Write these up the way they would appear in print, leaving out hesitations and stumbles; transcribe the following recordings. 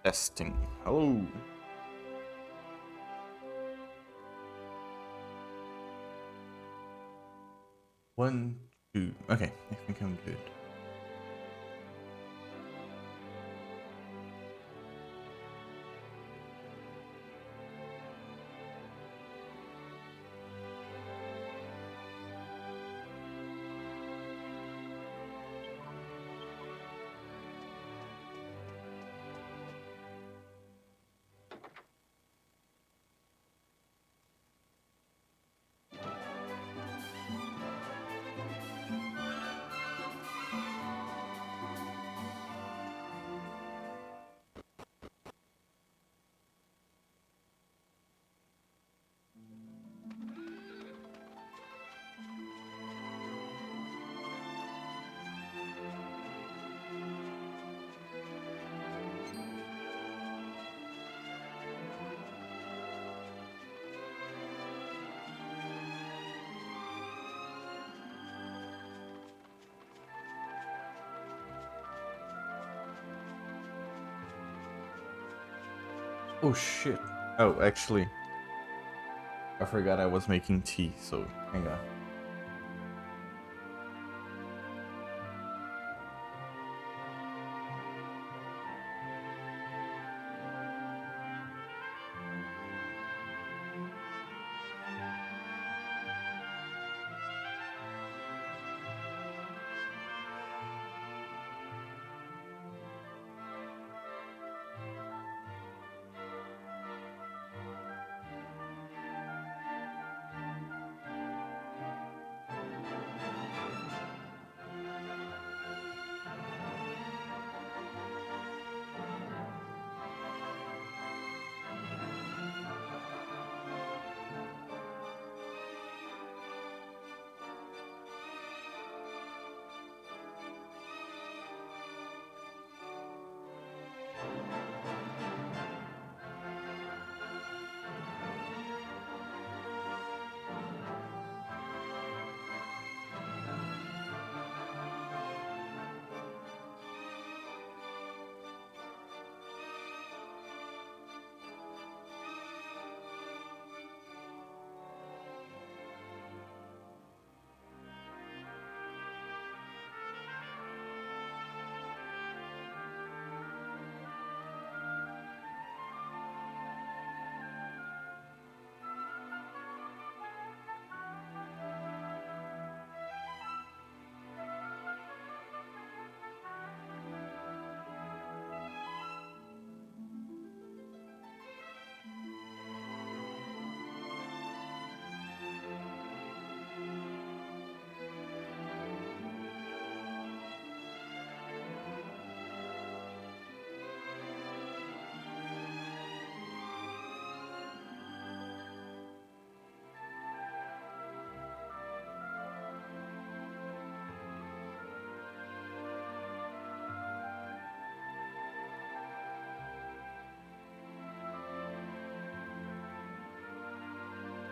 Testing. Hello. One, two. Okay, I think I'm good. Oh shit. Oh, actually, I forgot I was making tea, so hang on.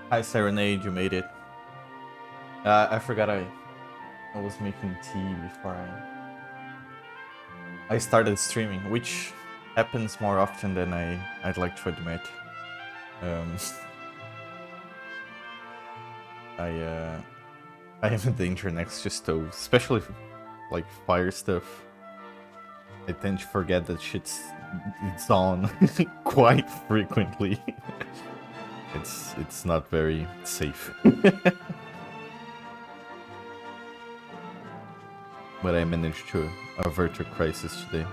Hi, Serenade, you made it. I forgot I was making tea before I started streaming, which happens more often than I'd like to admit. Um, I have a danger next to stove, especially like fire stuff. I tend to forget that it's on quite frequently. It's not very safe. But I managed to avert a crisis today.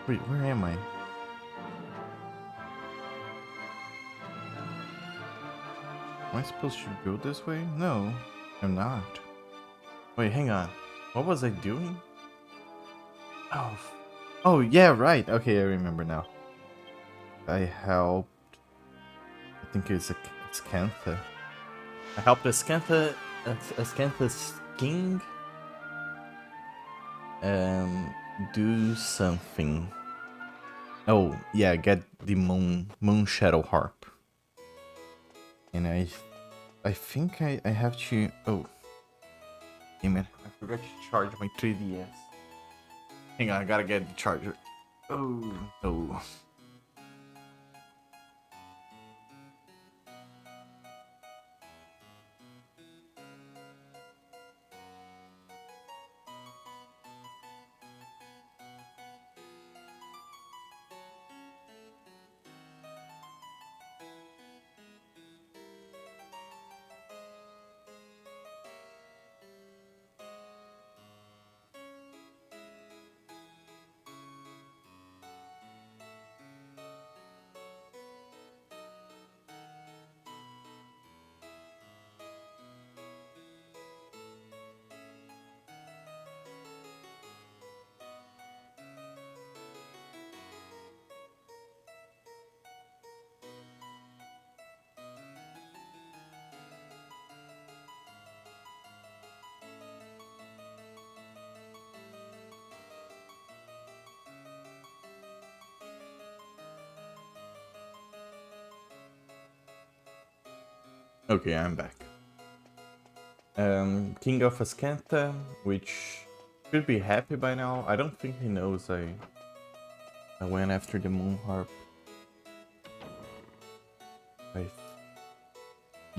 Wait, where am I? Am I supposed to go this way? No, I'm not. Wait, hang on. What was I doing? Oh, oh yeah, right. Okay, I remember now. I helped. I think it's a Scantha. I helped a Scantha's king. do something. Oh, yeah, get the moon shadow harp. And I think I have to... Oh, damn it. I forgot to charge my 3DS. Hang on, I gotta get the charger. Oh, no. Okay, I'm back. King of Ascanta, which should be happy by now. I don't think he knows I went after the moon harp.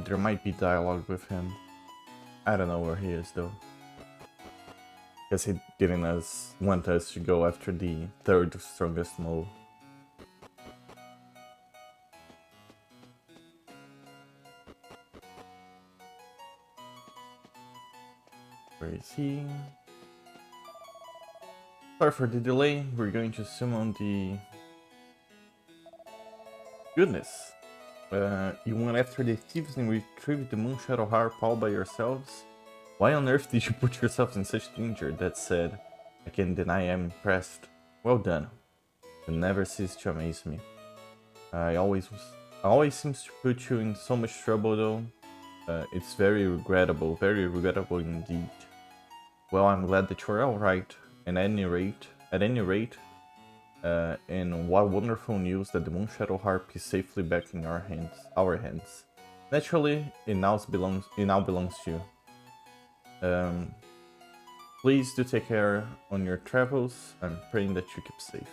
There might be dialogue with him. I don't know where he is though. Guess he didn't want us to go after the third strongest mole. Where is he? Sorry for the delay, we're going to summon the... Goodness! You went after the thieves and retrieved the Moon Shadow Harp all by yourselves? Why on earth did you put yourselves in such danger? That said, I can't deny I'm impressed. Well done. You never cease to amaze me. I always seems to put you in so much trouble though. It's very regrettable indeed. Well, I'm glad that you're alright. At any rate, and what wonderful news that the Moon Shadow Harp is safely back in our hands. Naturally, it now belongs to you. Please do take care on your travels. I'm praying that you keep safe.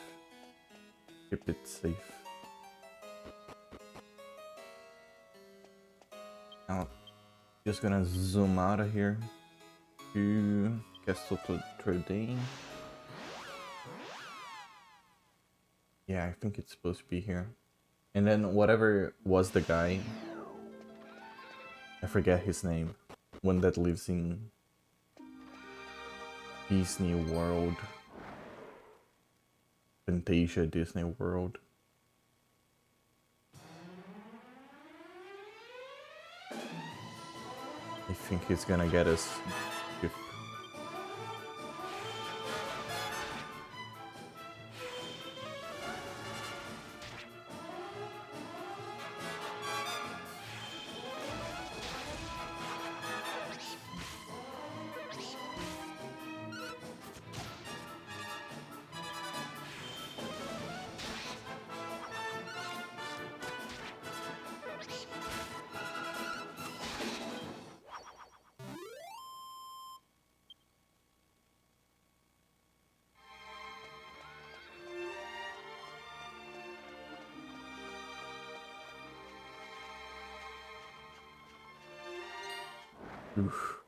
Keep it safe. Now, just gonna zoom out of here to Castle Trudane. Yeah, I think it's supposed to be here. And then whatever was the guy, I forget his name, one that lives in Disney World. Fantasia Disney World. I think he's gonna get us. Oof.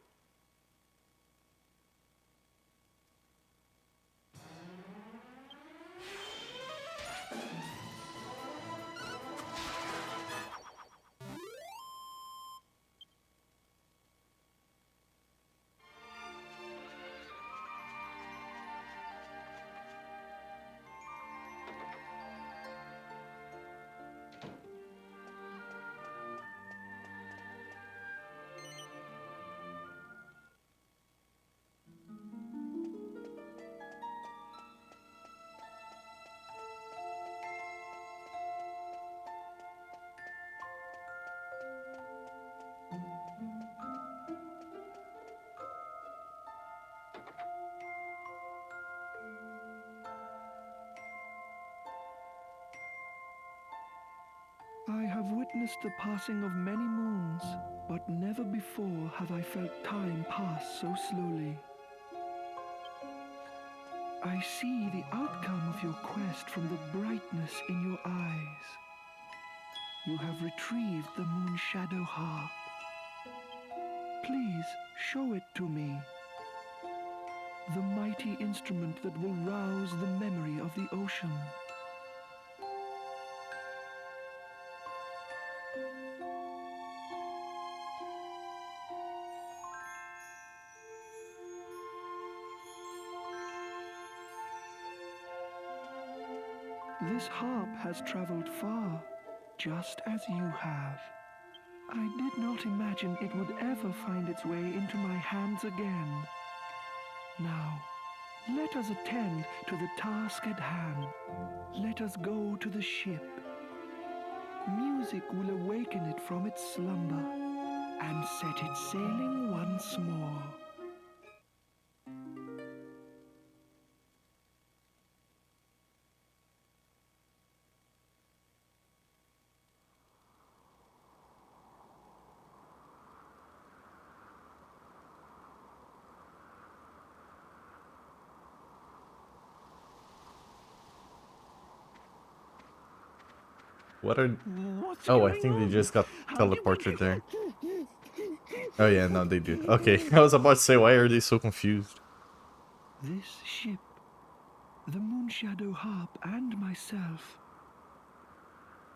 witnessed the passing of many moons, but never before have I felt time pass so slowly. I see the outcome of your quest from the brightness in your eyes. You have retrieved the moon shadow harp. Please show it to me. The mighty instrument that will rouse the memory of the ocean. This harp has traveled far, just as you have. I did not imagine it would ever find its way into my hands again. Now, let us attend to the task at hand. Let us go to the ship. Music will awaken it from its slumber and set it sailing once more. What are... What's Oh, I going think they on? just got How do we teleported get- there. Oh yeah, no, they do. Okay, I was about to say, why are they so confused? This ship, the moon shadow harp and myself,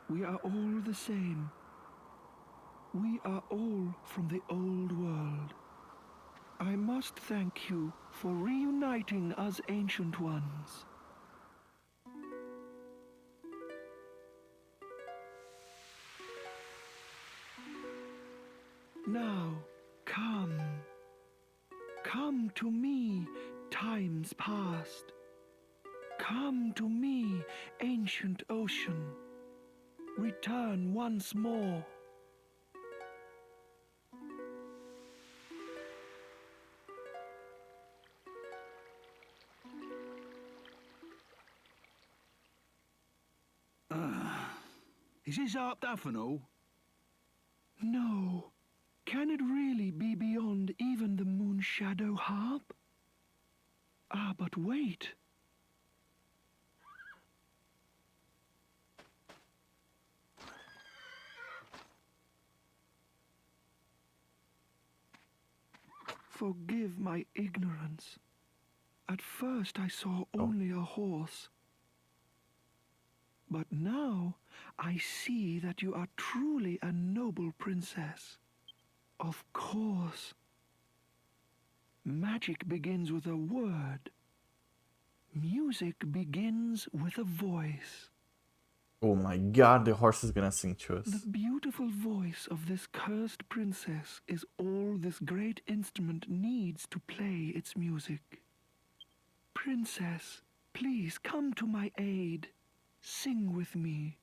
we are all the same. We are all from the old world. I must thank you for reuniting us ancient ones. Now, come. Come to me, times past. Come to me, ancient ocean. Return once more. Is this harp Daffodil? No. Can it really be beyond even the moon shadow harp? Ah, but wait. Forgive my ignorance. At first I saw only a horse. But now I see that you are truly a noble princess. Of course. Magic begins with a word. Music begins with a voice. Oh my god, the horse is gonna sing to us. The beautiful voice of this cursed princess is all this great instrument needs to play its music. Princess, please come to my aid. Sing with me.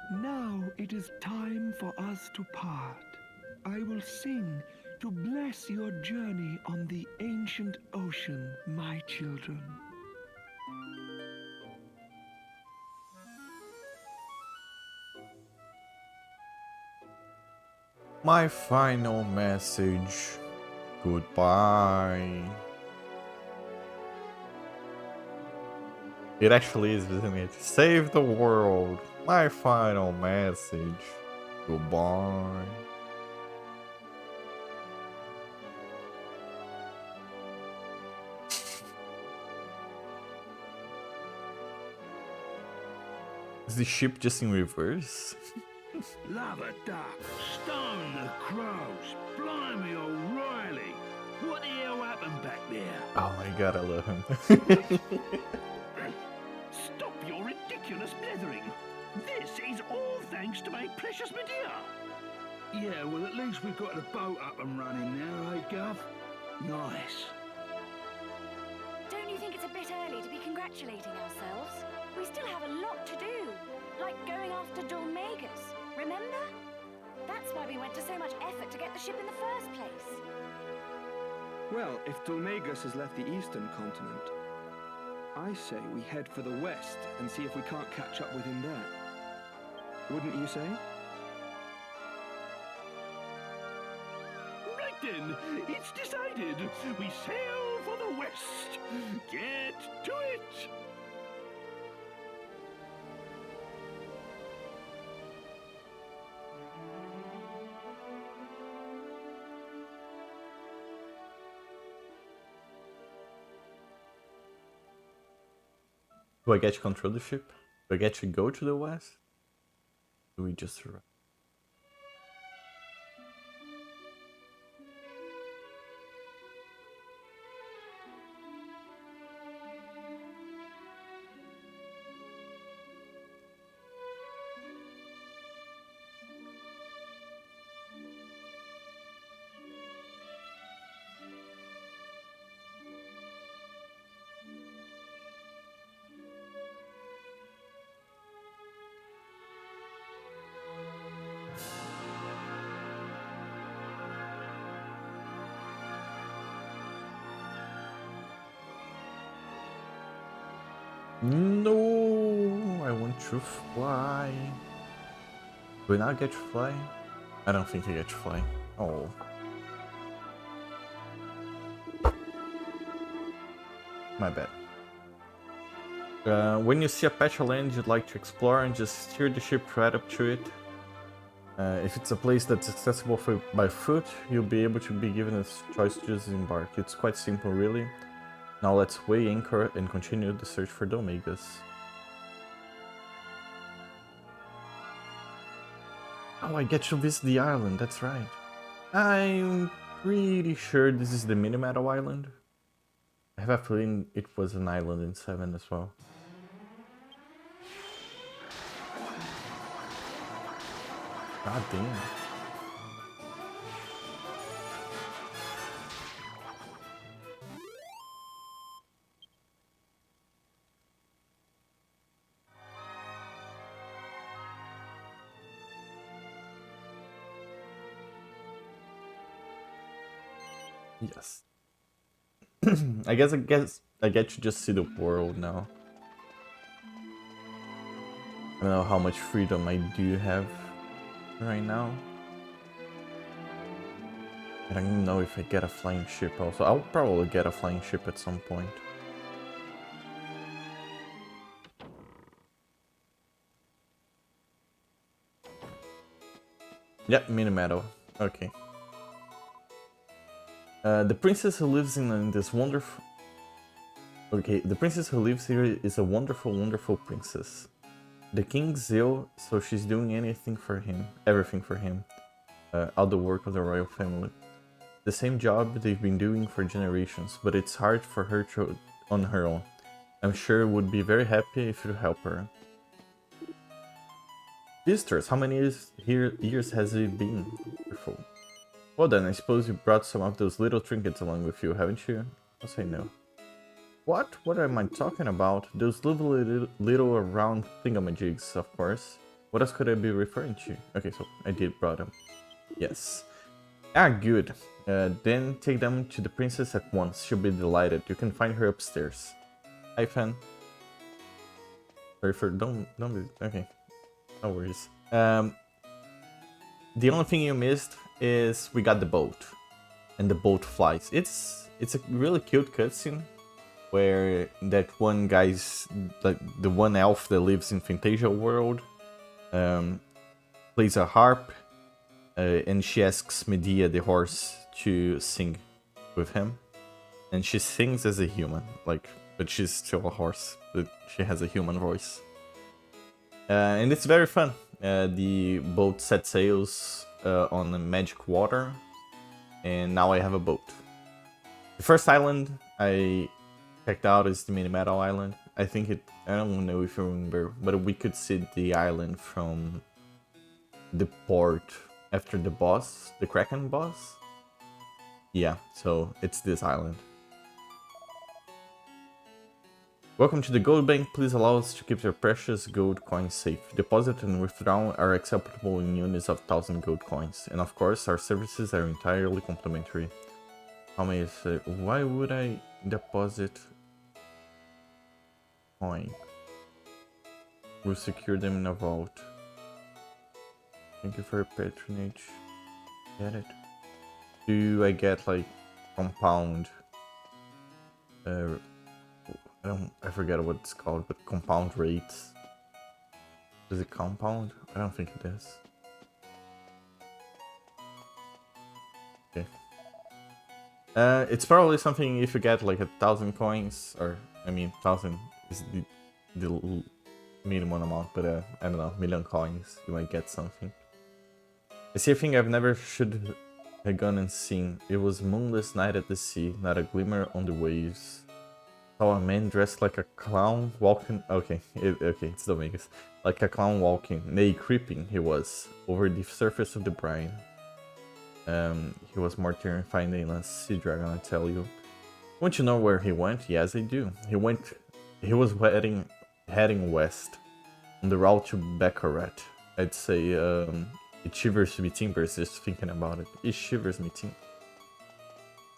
Now it is time for us to part. I will sing to bless your journey on the ancient ocean, my children. My final message. Goodbye. It actually is, isn't it? Save the world. My final message. Goodbye. Is the ship just in reverse? Lava duck, stone the crows, blimey O'Reilly. What the hell happened back there? Oh my god, I love him. Stop your ridiculous blethering. This is all thanks to my precious Medea. Yeah, well, at least we've got the boat up and running now, eh, Gov? Nice. Don't you think it's a bit early to be congratulating ourselves? We still have a lot to do, like going after Dolmagus, remember? That's why we went to so much effort to get the ship in the first place. Well, if Dolmagus has left the eastern continent, I say we head for the west and see if we can't catch up with him there. Wouldn't you say? Right then, it's decided. We sail for the west. Get to it. Do I get to control the ship? Do I get to go to the west? Do we just arrive? No, I want to fly. Do I not get to fly? I don't think I get to fly. Oh. My bad. When you see a patch of land you'd like to explore, and just steer the ship right up to it. If it's a place that's accessible by foot, you'll be able to be given a choice to just embark. It's quite simple, really. Now let's weigh anchor and continue the search for Dolmagus. Oh, I get to visit the island, that's right. I'm pretty sure this is the Minimeadow Island. I have a feeling it was an island in 7 as well. God damn. Yes. I guess I get to just see the world now. I don't know how much freedom I do have right now. I don't even know if I get a flying ship also. I'll probably get a flying ship at some point. Yep, Minimeadow. Okay. The princess who lives in this wonderful... Okay, the princess who lives here is a wonderful, wonderful princess. The king's ill, so she's doing anything for him, everything for him. All the work of the royal family. The same job they've been doing for generations, but it's hard for her to on her own. I'm sure would be very happy if you help her. Visitors, how many years has it been? Wonderful. Well then, I suppose you brought some of those little trinkets along with you, haven't you? I'll say no. What? What am I talking about? Those little round thingamajigs, of course. What else could I be referring to? Okay, so I did brought them. Yes. Ah, good. Then take them to the princess at once. She'll be delighted. You can find her upstairs. Hi, fan. Sorry for don't be okay. No worries. The only thing you missed is we got the boat, and the boat flies. It's a really cute cutscene where that one guy's like the one elf that lives in Fantasia World plays a harp, and she asks Medea the horse to sing with him, and she sings as a human, like, but she's still a horse, but she has a human voice, and it's very fun. The boat set sails on the magic water, and now I have a boat. The first island I checked out is the Mini Metal Island. I think it, I don't know if you remember, but we could see the island from the port after the boss, the Kraken boss. Yeah, so it's this island. Welcome to the gold bank. Please allow us to keep your precious gold coins safe. Deposit and withdrawal are acceptable in units of 1,000 gold coins. And of course, our services are entirely complimentary. How may I say, why would I deposit coin? We'll secure them in a vault. Thank you for your patronage. Get it? Do I get like compound? I forget what it's called, but compound rates. Is it compound? I don't think it is. Okay. It's probably something if you get like 1,000 coins, or I mean 1,000 is the minimum amount, but I don't know, 1,000,000 coins, you might get something. I see a thing I've never should have gone and seen. It was moonless night at the sea, not a glimmer on the waves. Saw a man dressed like a clown walking. Okay, it's the Vegas. Like a clown walking, nay, creeping he was over the surface of the brine. He was more terrifying than a sea dragon, I tell you. Want to know where he went? Yes, I do. He was heading west on the route to Baccarat. I'd say it shivers me timbers just thinking about it. It shivers me timbers.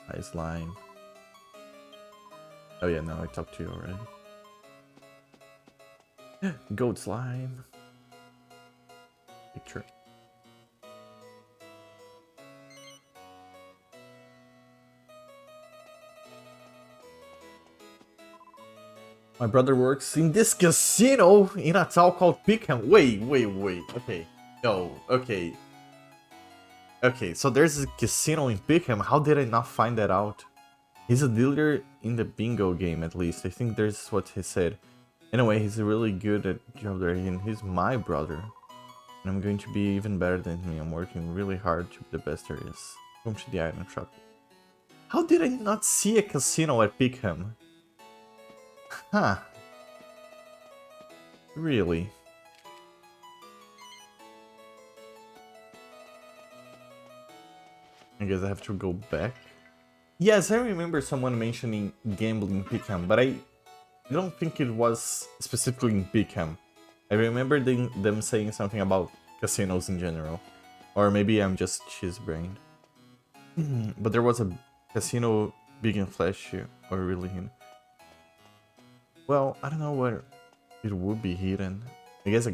Hi, slime. Oh yeah, no, I talked to you already. Goat slime. Picture. My brother works in this casino in a town called Pickham. Wait. Okay. No, okay. Okay, so there's a casino in Pickham. How did I not find that out? He's a dealer in the bingo game, at least. I think that's what he said. Anyway, he's really good at job there, and he's my brother. And I'm going to be even better than me. I'm working really hard to be the best there is. Come to the item shop. How did I not see a casino at Pickham? Huh. Really? I guess I have to go back. Yes, I remember someone mentioning gambling in Pickham, but I don't think it was specifically in Pickham. I remember them saying something about casinos in general. Or maybe I'm just cheese-brained. But there was a casino big and flashy, or really hidden. Well, I don't know where it would be hidden. I guess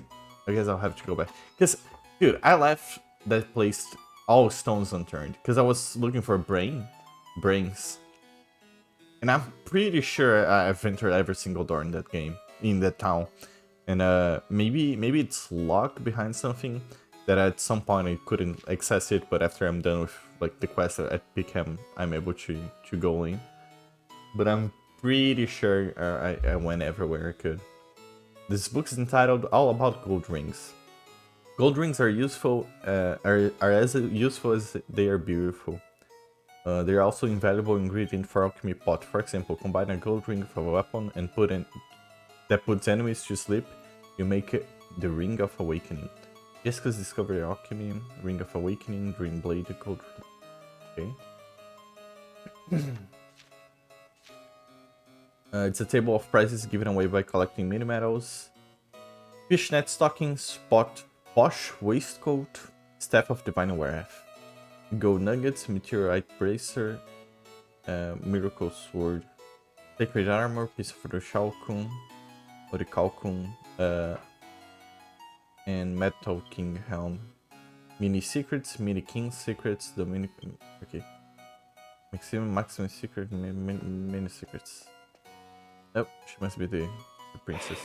I'll have to go back. Because, dude, I left that place all stones unturned. Because I was looking for brains. And I'm pretty sure I've entered every single door in that game, in that town. And maybe it's locked behind something that at some point I couldn't access it, but after I'm done with like the quest at Pickham, I'm able to go in. But I'm pretty sure I went everywhere I could. This book is entitled All About Gold Rings. Gold rings are useful, are as useful as they are beautiful. They are also invaluable ingredient for alchemy pot. For example, combine a gold ring with a weapon and that puts enemies to sleep. You make it the Ring of Awakening. Jessica's discovered alchemy, Ring of Awakening, Dream Blade, gold ring. Okay. It's a table of prizes given away by collecting mini medals. Fishnet stockings, pot Posh Waistcoat, Staff of Divine Wrath, Gold Nuggets, Meteorite Bracer, Miracle Sword, Sacred Armor, Piece of Orichalcum, and Metal King Helm. Mini Secrets, Mini King Secrets, Dominic. Okay. Maximum Secret, Mini Secrets. Oh, she must be the princess.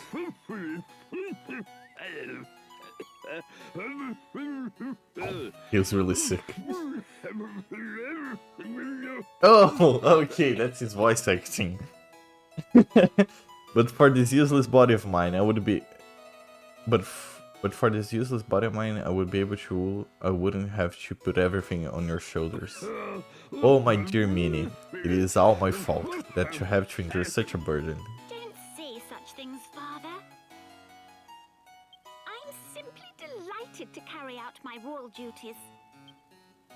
Feels really sick. Oh, okay, that's his voice acting. But for this useless body of mine, I would be. But for this useless body of mine, I would be able to rule. I wouldn't have to put everything on your shoulders. Oh, my dear Minnie, it is all my fault that you have to endure such a burden. Don't say such things, Father. I'm simply delighted to carry out my royal duties.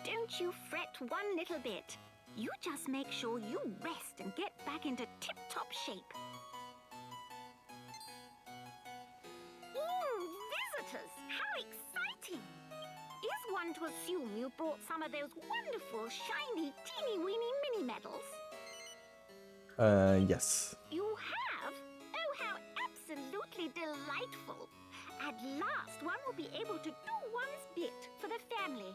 Don't you fret one little bit. You just make sure you rest and get back into tip-top shape. Visitors! How exciting! Is one to assume you brought some of those wonderful, shiny, teeny-weeny mini-medals? Yes. You have? Oh, how absolutely delightful! At last, one will be able to do one's bit for the family.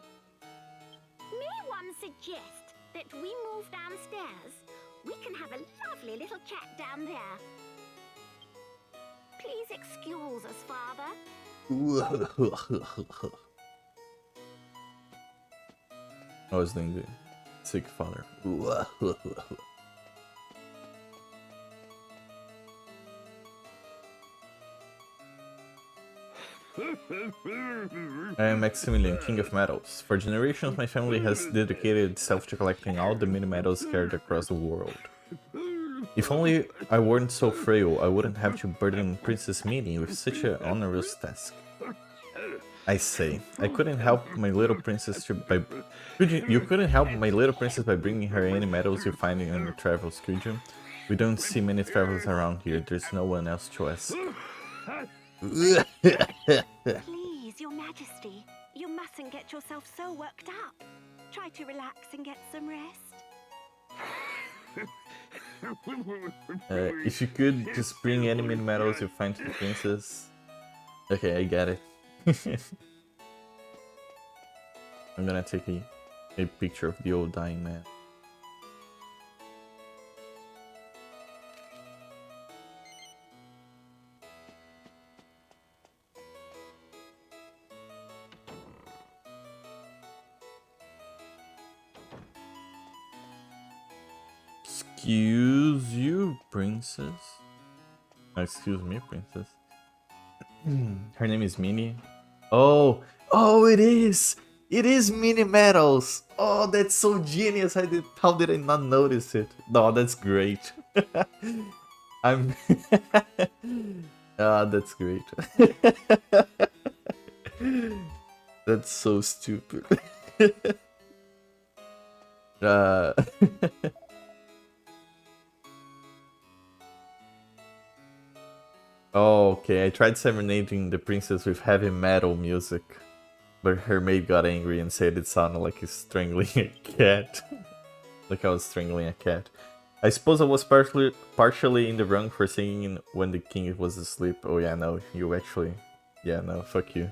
May one suggest that we move downstairs? We can have a lovely little chat down there. Please excuse us, Father. I was doing the sick father. I am Maximilian, King of Metals. For generations, my family has dedicated itself to collecting all the mini metals scattered across the world. If only I weren't so frail, I wouldn't have to burden Princess Minnie with such an onerous task. I say, I couldn't help my little princess by... You couldn't help my little princess by bringing her any medals you find on your travels, could you? We don't see many travelers around here, there's no one else to ask. Please, Your Majesty, you mustn't get yourself so worked up. Try to relax and get some rest. If you could just bring any mini medals you find to the princess. Okay, I get it. I'm gonna take a picture of the old dying man. Excuse you, princess. Excuse me, princess. Her name is Minnie. Oh, it is! It is Mini Metals! Oh, that's so genius! How did I not notice it? No, that's great. I'm... Ah, that's great. That's so stupid. Oh, okay, I tried serenading the princess with heavy metal music, but her maid got angry and said it sounded like he's strangling a cat. Like I was strangling a cat. I suppose I was partially in the wrong for singing when the king was asleep. Oh yeah, no, you actually... Yeah, no, fuck you.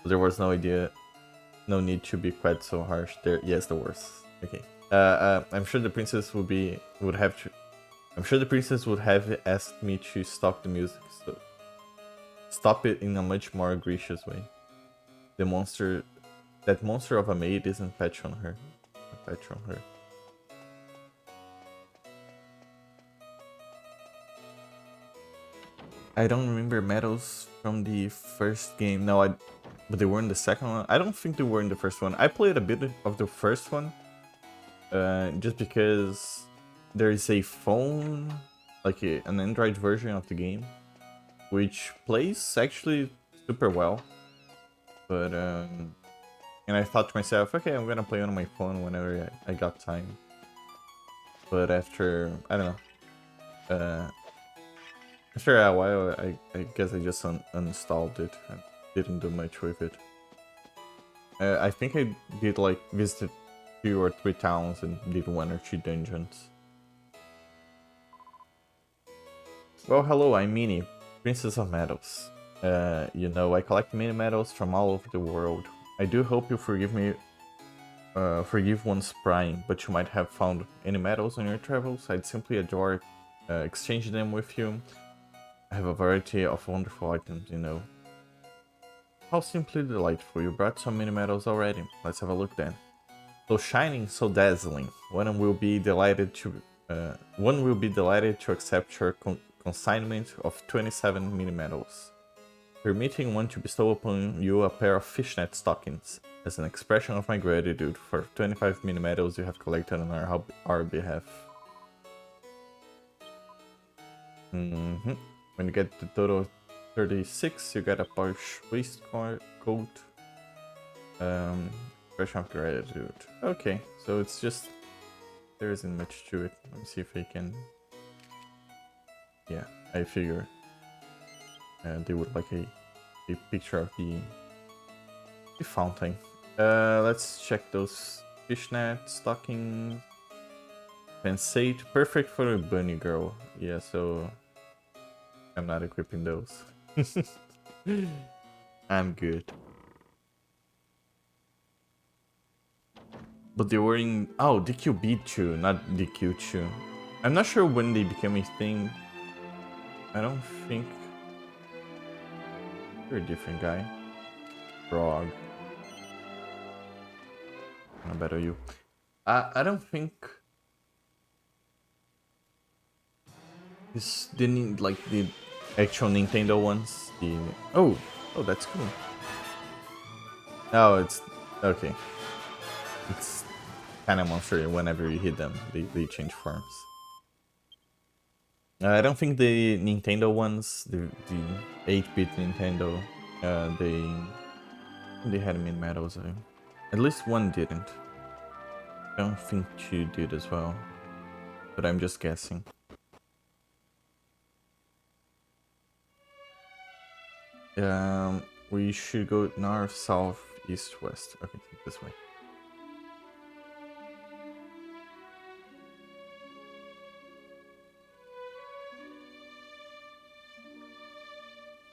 There was no need to be quite so harsh there. Yes, there was. Okay. I'm sure the princess would have asked me to stop the music, so stop it in a much more gracious way. That monster of a maid isn't patch on her. I don't remember medals from the first game. No, but they were in the second one. I don't think they were in the first one. I played a bit of the first one, just because there is a phone, like an Android version of the game, which plays actually super well. But and I thought to myself, okay, I'm gonna play on my phone whenever I got time. But after, I don't know, after a while, I guess I just uninstalled it. didn't do much with it. I think I did like visit 2 or 3 towns and did 1 or 2 dungeons. Well, hello, I'm Minnie, Princess of Medals. You know, I collect mini medals from all over the world. I do hope you forgive me, forgive one's prying, but you might have found any medals on your travels. I'd simply adore exchanging them with you. I have a variety of wonderful items, you know. How simply delightful, you brought some mini medals already. Let's have a look then. So shining, so dazzling. One will be delighted to accept your consignment of 27 mini medals, permitting one to bestow upon you a pair of fishnet stockings as an expression of my gratitude for 25 mini medals you have collected on our behalf. When you get the total of 36, you get a posh waistcoat. Expression of gratitude. Okay, so it's just, there isn't much to it. Let me see if I can. Yeah, I figure they would like a picture of the fountain. Let's check those fishnet stockings. Pensate, perfect for a bunny girl. Yeah, so I'm not equipping those. I'm good. But they were in... Oh, DQB2, not DQ2. I'm not sure when they became a thing. I don't think... You're a different guy. Frog. How better you? I don't think... This didn't like the actual Nintendo ones. Oh, that's cool. Oh, it's... Okay. It's kind of monster whenever you hit them, they change forms. I don't think the Nintendo ones, the 8-bit Nintendo, they had mini medals. At least one didn't. I don't think 2 did as well, but I'm just guessing. We should go north, south, east, west. Okay, this way.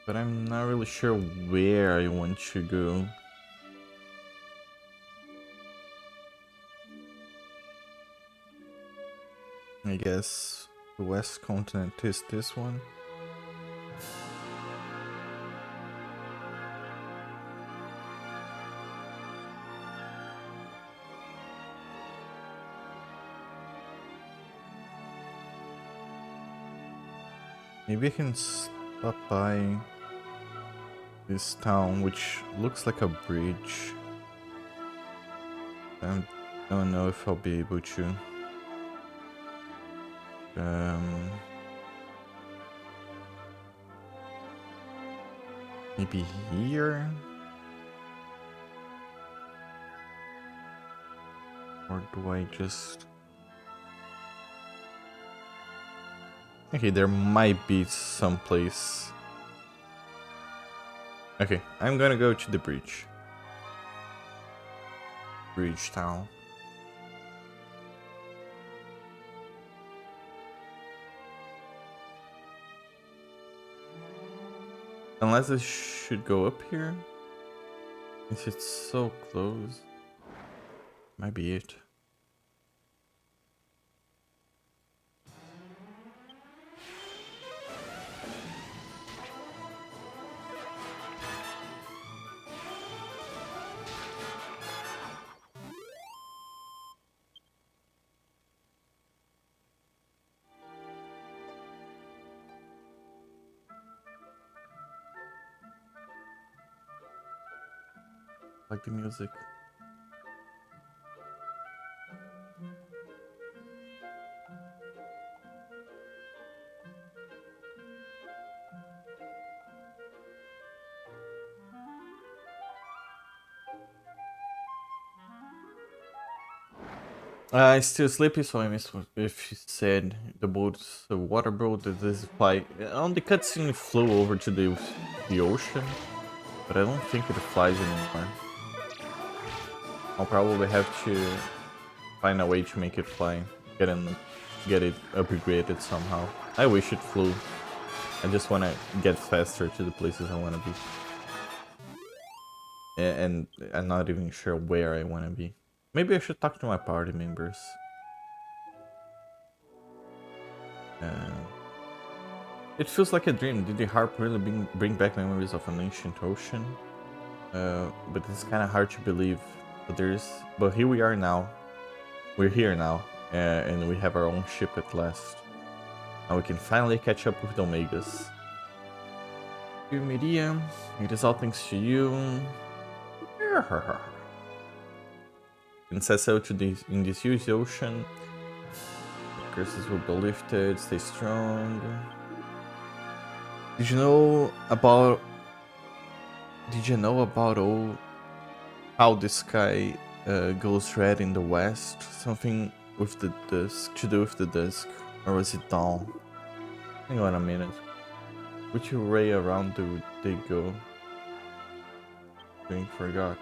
But I'm not really sure where I want to go. I guess the west continent is this one. Maybe I can stop by this town, which looks like a bridge. I don't know if I'll be able to. Maybe here? Or do I just... Okay, there might be some place. Okay, I'm gonna go to the bridge. Bridge town. Unless I should go up here. Since it's so close. Might be it. Like the music. I'm still sleepy, so I missed if she said the boat's a water boat that is fly on the cutscene flew over to the ocean. but I don't think it flies anymore. I'll probably have to find a way to make it fly, get it upgraded somehow. I wish it flew. I just want to get faster to the places I want to be. And I'm not even sure where I want to be. Maybe I should talk to my party members. It feels like a dream. Did the harp really bring back memories of an ancient ocean? But it's kind of hard to believe. But here we are now. We're here now, and we have our own ship at last. Now we can finally catch up with the Omegas. Dear Miriam, it is all thanks to you. And set sail in this huge ocean. The curses will be lifted. Stay strong. Did you know about how the sky goes red in the west? Something with the dusk, to do with the dusk, or was it dawn? Hang on a minute. Which way around do they go? I forgot.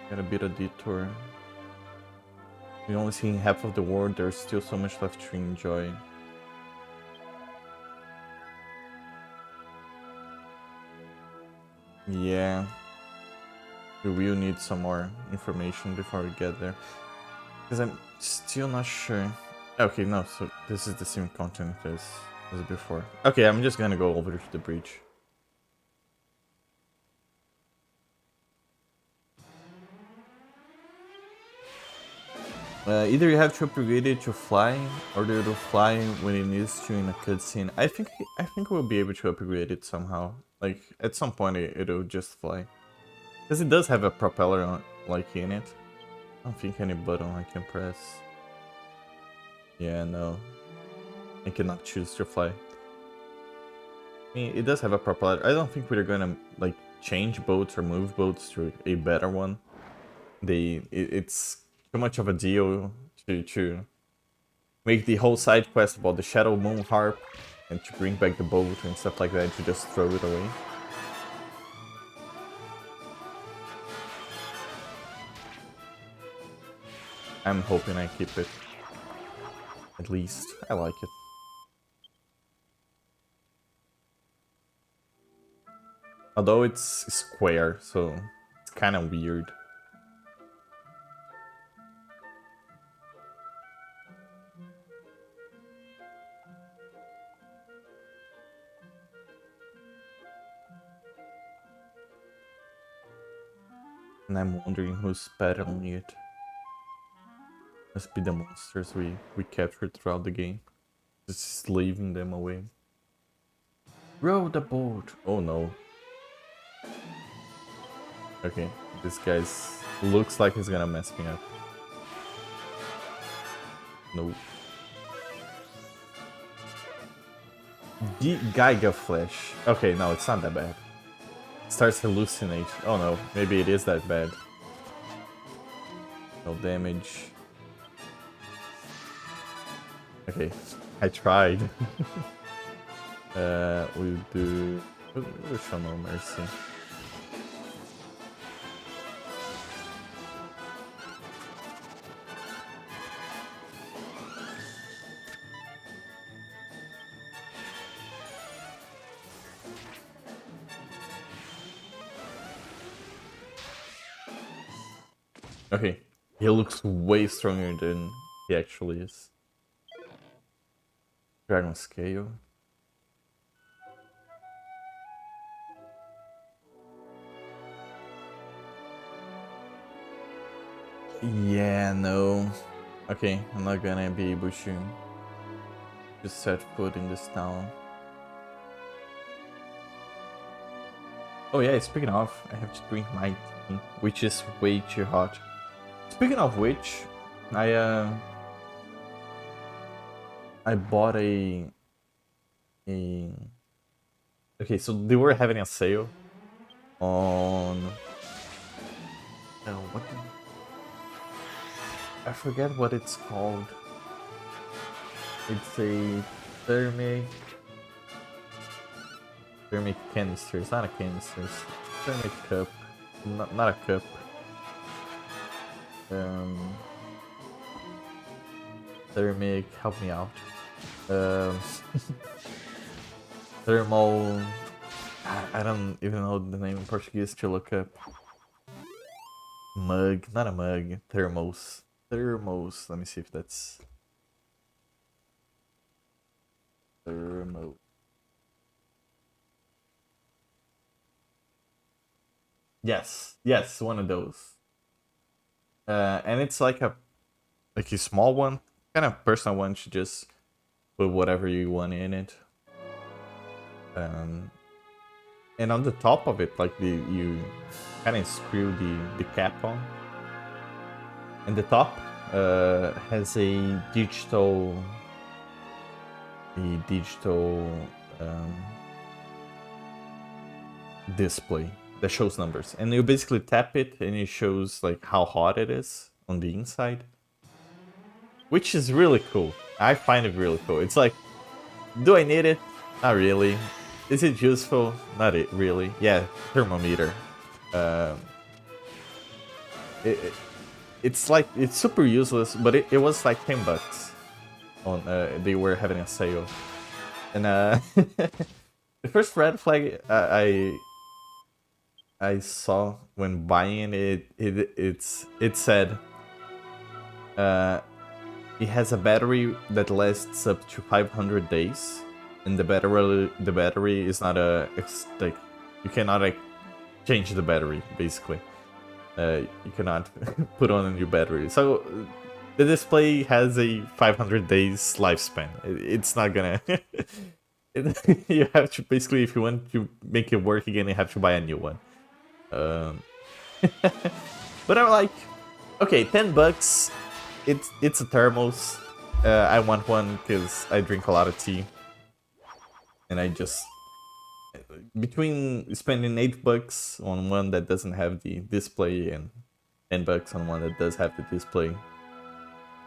Got a bit of detour. We're only seeing half of the world. There's still so much left to enjoy. Yeah. We will need some more information before we get there. Because I'm still not sure. Okay, no, so this is the same continent as before. Okay, I'm just gonna go over to the bridge. Either you have to upgrade it to fly, or it will fly when it needs to in a cutscene. I think we'll be able to upgrade it somehow. Like at some point, it'll just fly, because it does have a propeller on, like in it. I don't think any button I can press. Yeah, no, I cannot choose to fly. I mean, it does have a propeller. I don't think we're gonna like change boats or move boats to a better one. It's too much of a deal to make the whole side quest about the Shadow Moon Harp and to bring back the boat and stuff like that, to just throw it away. I'm hoping I keep it. At least, I like it. Although it's square, so it's kind of weird. And I'm wondering who's battling it. Must be the monsters we captured throughout the game. Just slaving them away. Row the boat! Oh no. Okay, this guy's looks like he's gonna mess me up. Nope. Giga Flesh. Okay, no, it's not that bad. Starts hallucinate. Oh no, maybe it is that bad. No damage. Okay, I tried. We'll show no mercy. Okay, he looks way stronger than he actually is. Dragon Scale. Yeah, no. Okay, I'm not gonna be able to just set foot in this town. Oh yeah, speaking of, I have to drink my tea, which is way too hot. Speaking of which, I bought a okay, so they were having a sale on what I forget what it's called. It's a thermic. Thermic canister. It's not a canister. It's thermic cup. Not a cup. Thermic. Help me out. Thermal. I don't even know the name in Portuguese to look up. Mug. Not a mug. Thermos. Thermos. Let me see if that's. Thermo. Yes, one of those. And it's like a small one, kind of personal one. You just put whatever you want in it. And on the top of it, like you kind of screw the cap on. And the top has a digital display that shows numbers, and you basically tap it and it shows like how hot it is on the inside, which is really cool. I find it really cool. It's like, do I need it? Not really. Is it useful? Not it really. Yeah, thermometer. It's like, it's super useless, but it was like $10 on they were having a sale. And the first red flag I saw when buying it, it said it has a battery that lasts up to 500 days, and the battery is not like, you cannot like change the battery basically. You cannot put on a new battery. So the display has a 500 days lifespan. It's not gonna. You have to basically, if you want to make it work again, you have to buy a new one. But I'm like, okay, $10. It's a thermos. I want one because I drink a lot of tea, and I just, between spending $8 on one that doesn't have the display and $10 on one that does have the display,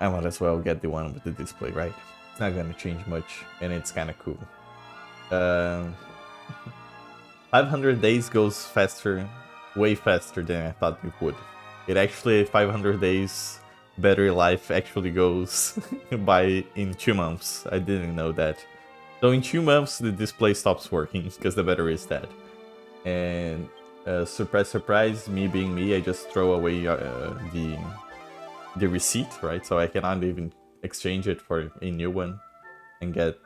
I might as well get the one with the display, right? It's not gonna change much, and it's kind of cool. 500 days goes faster, way faster than I thought it would. It actually, 500 days battery life actually goes by in 2 months. I didn't know that. So in 2 months the display stops working because the battery is dead. And surprise, surprise, me being me, I just throw away the receipt, right? So I cannot even exchange it for a new one and get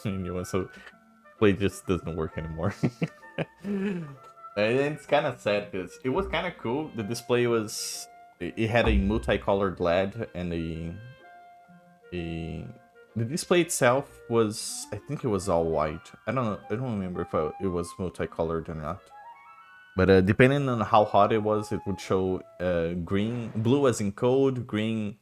a new one. So play just doesn't work anymore. And it's kind of sad because it was kind of cool. The display was, it had a multicolored LED, and the display itself was, I think it was all white. I don't know, I don't remember if it was multicolored or not. But depending on how hot it was, it would show green, blue as in cold, green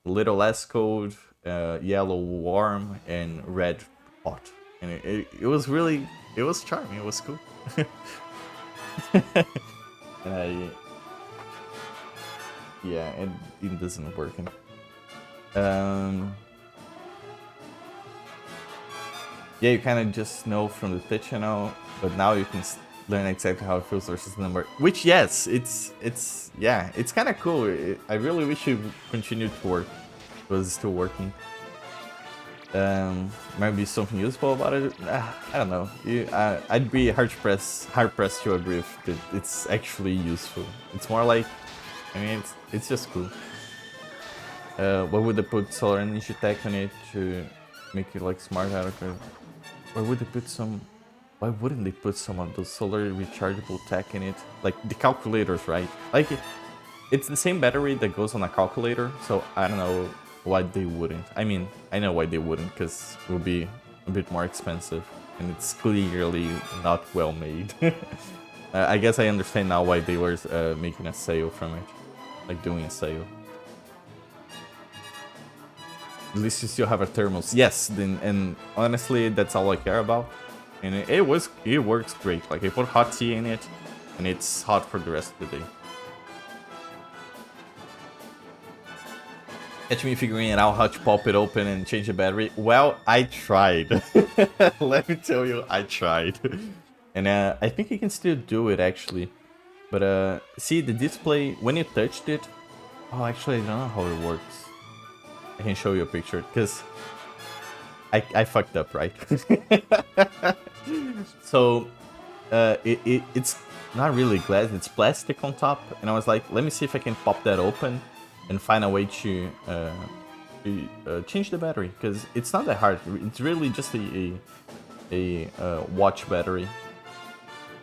a little less cold, yellow warm, and red hot. And it was really, it was charming, it was cool. And yeah, and it doesn't work. Yeah, you kind of just know from the picture now, but now you can learn exactly how it feels versus the number. Which, yes, it's yeah, it's kind of cool. I really wish it continued to work. It was still working. Might be something useful about it. I don't know. I'd be hard pressed to agree if it's actually useful. It's more like, I mean, it's just cool. Why would they put solar energy tech on it to make it like smart out of it? Why would they put some? Why wouldn't they put some of those solar rechargeable tech in it? Like the calculators, right? Like it's the same battery that goes on a calculator. So I don't know why they wouldn't. I mean, I know why they wouldn't, because it would be a bit more expensive, and it's clearly not well made. I guess I understand now why they were making a sale from it, like doing a sale. At least you still have a thermos. Yes, then, and honestly, that's all I care about. And it works great. Like I put hot tea in it, and it's hot for the rest of the day. Catch me figuring out how to pop it open and change the battery. Well, I tried. Let me tell you, I tried. And I think you can still do it, actually. But, see, the display, when you touched it... Oh, actually, I don't know how it works. I can show you a picture, because I fucked up, right? So, it's not really glass, it's plastic on top. And I was like, let me see if I can pop that open and find a way to change the battery, because it's not that hard. It's really just a watch battery.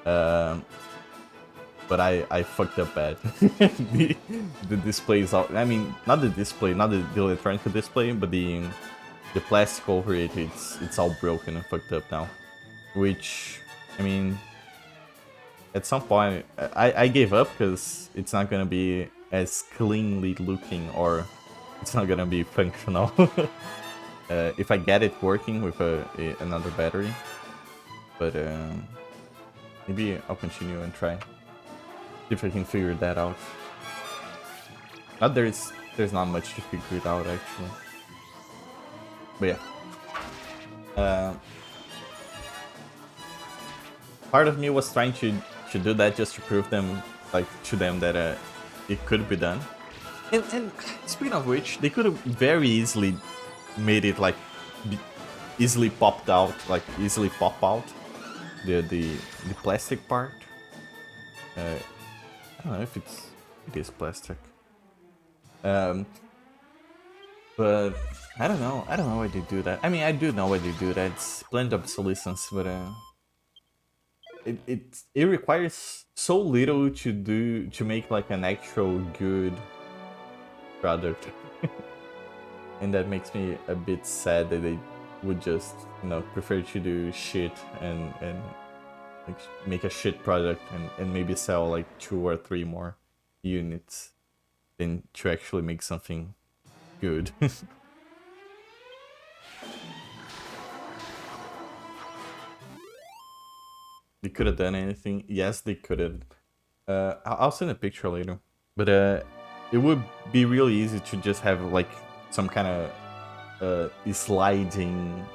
But I fucked up bad. the display is all... I mean, not the display, not the electronic display, but the plastic over it, it's all broken and fucked up now. Which, I mean, at some point, I gave up because it's not gonna be as cleanly looking, or it's not gonna be functional. If I get it working with another battery. But maybe I'll continue and try. See if I can figure that out. There's not much to figure it out, actually. But yeah. Part of me was trying to do that just to prove them, like, to them that it could be done. And speaking of which, they could have very easily made it like easily popped out, like easily pop out the plastic part. I don't know if it is plastic. But I don't know why they do that. I mean, I do know why they do that. It's planned obsolescence, but it requires so little to make like an actual good product. And that makes me a bit sad that they would just, you know, prefer to do shit and like make a shit product and maybe sell like 2 or 3 more units than to actually make something good. They could have done anything. Yes, they could have. I'll send a picture later. But it would be really easy to just have like some kind of sliding.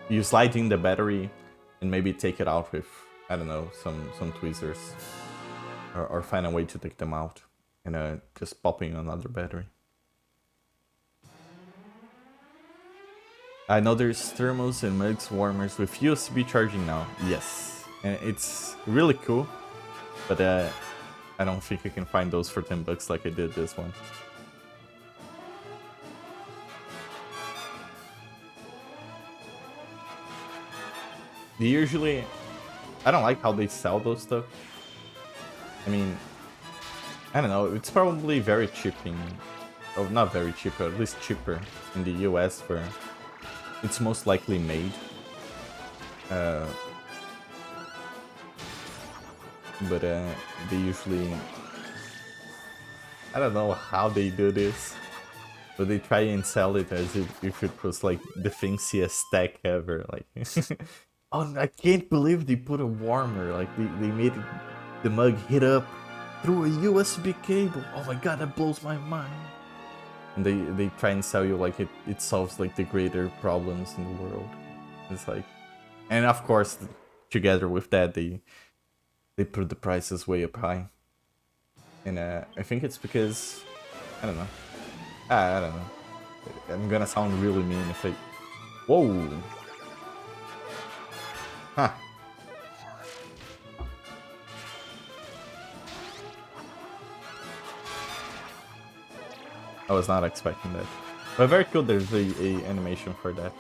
You slide in the battery and maybe take it out with, I don't know, some tweezers, or find a way to take them out and just popping another battery. I know there's thermos and mugs warmers with USB charging now. Yes, and it's really cool, but I don't think you can find those for $10 like I did this one. They usually, I don't like how they sell those stuff. I mean, I don't know, it's probably very cheap in, oh, not very cheap, but at least cheaper in the US where it's most likely made. But they usually, I don't know how they do this, but they try and sell it as if it was like the fanciest tech ever. Like, oh, I can't believe they put a warmer. Like they made the mug heat up through a USB cable. Oh my god, that blows my mind. And they try and sell you like it solves like the greater problems in the world. It's like, and of course, together with that, they put the prices way up high. And I think it's because, I don't know. I don't know. I'm gonna sound really mean if I... Whoa! Huh. I was not expecting that. But very cool, there's a animation for that.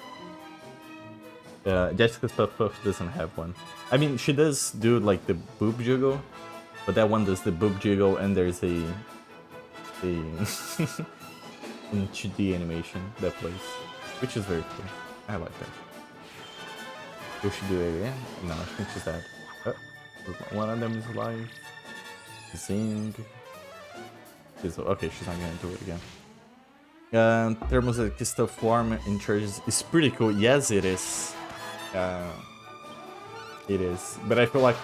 Jessica's Puff Puff doesn't have one. I mean, she does do like the boob jiggle, but that one does the boob jiggle and there's a in 2D animation that plays, which is very cool. I like that. Will she do it again? No, I think she's dead. Oh, one of them is alive. Zing. Okay, she's not gonna do it again. Thermos stuff warm in charges is pretty cool. Yes, it is. It is, but I feel like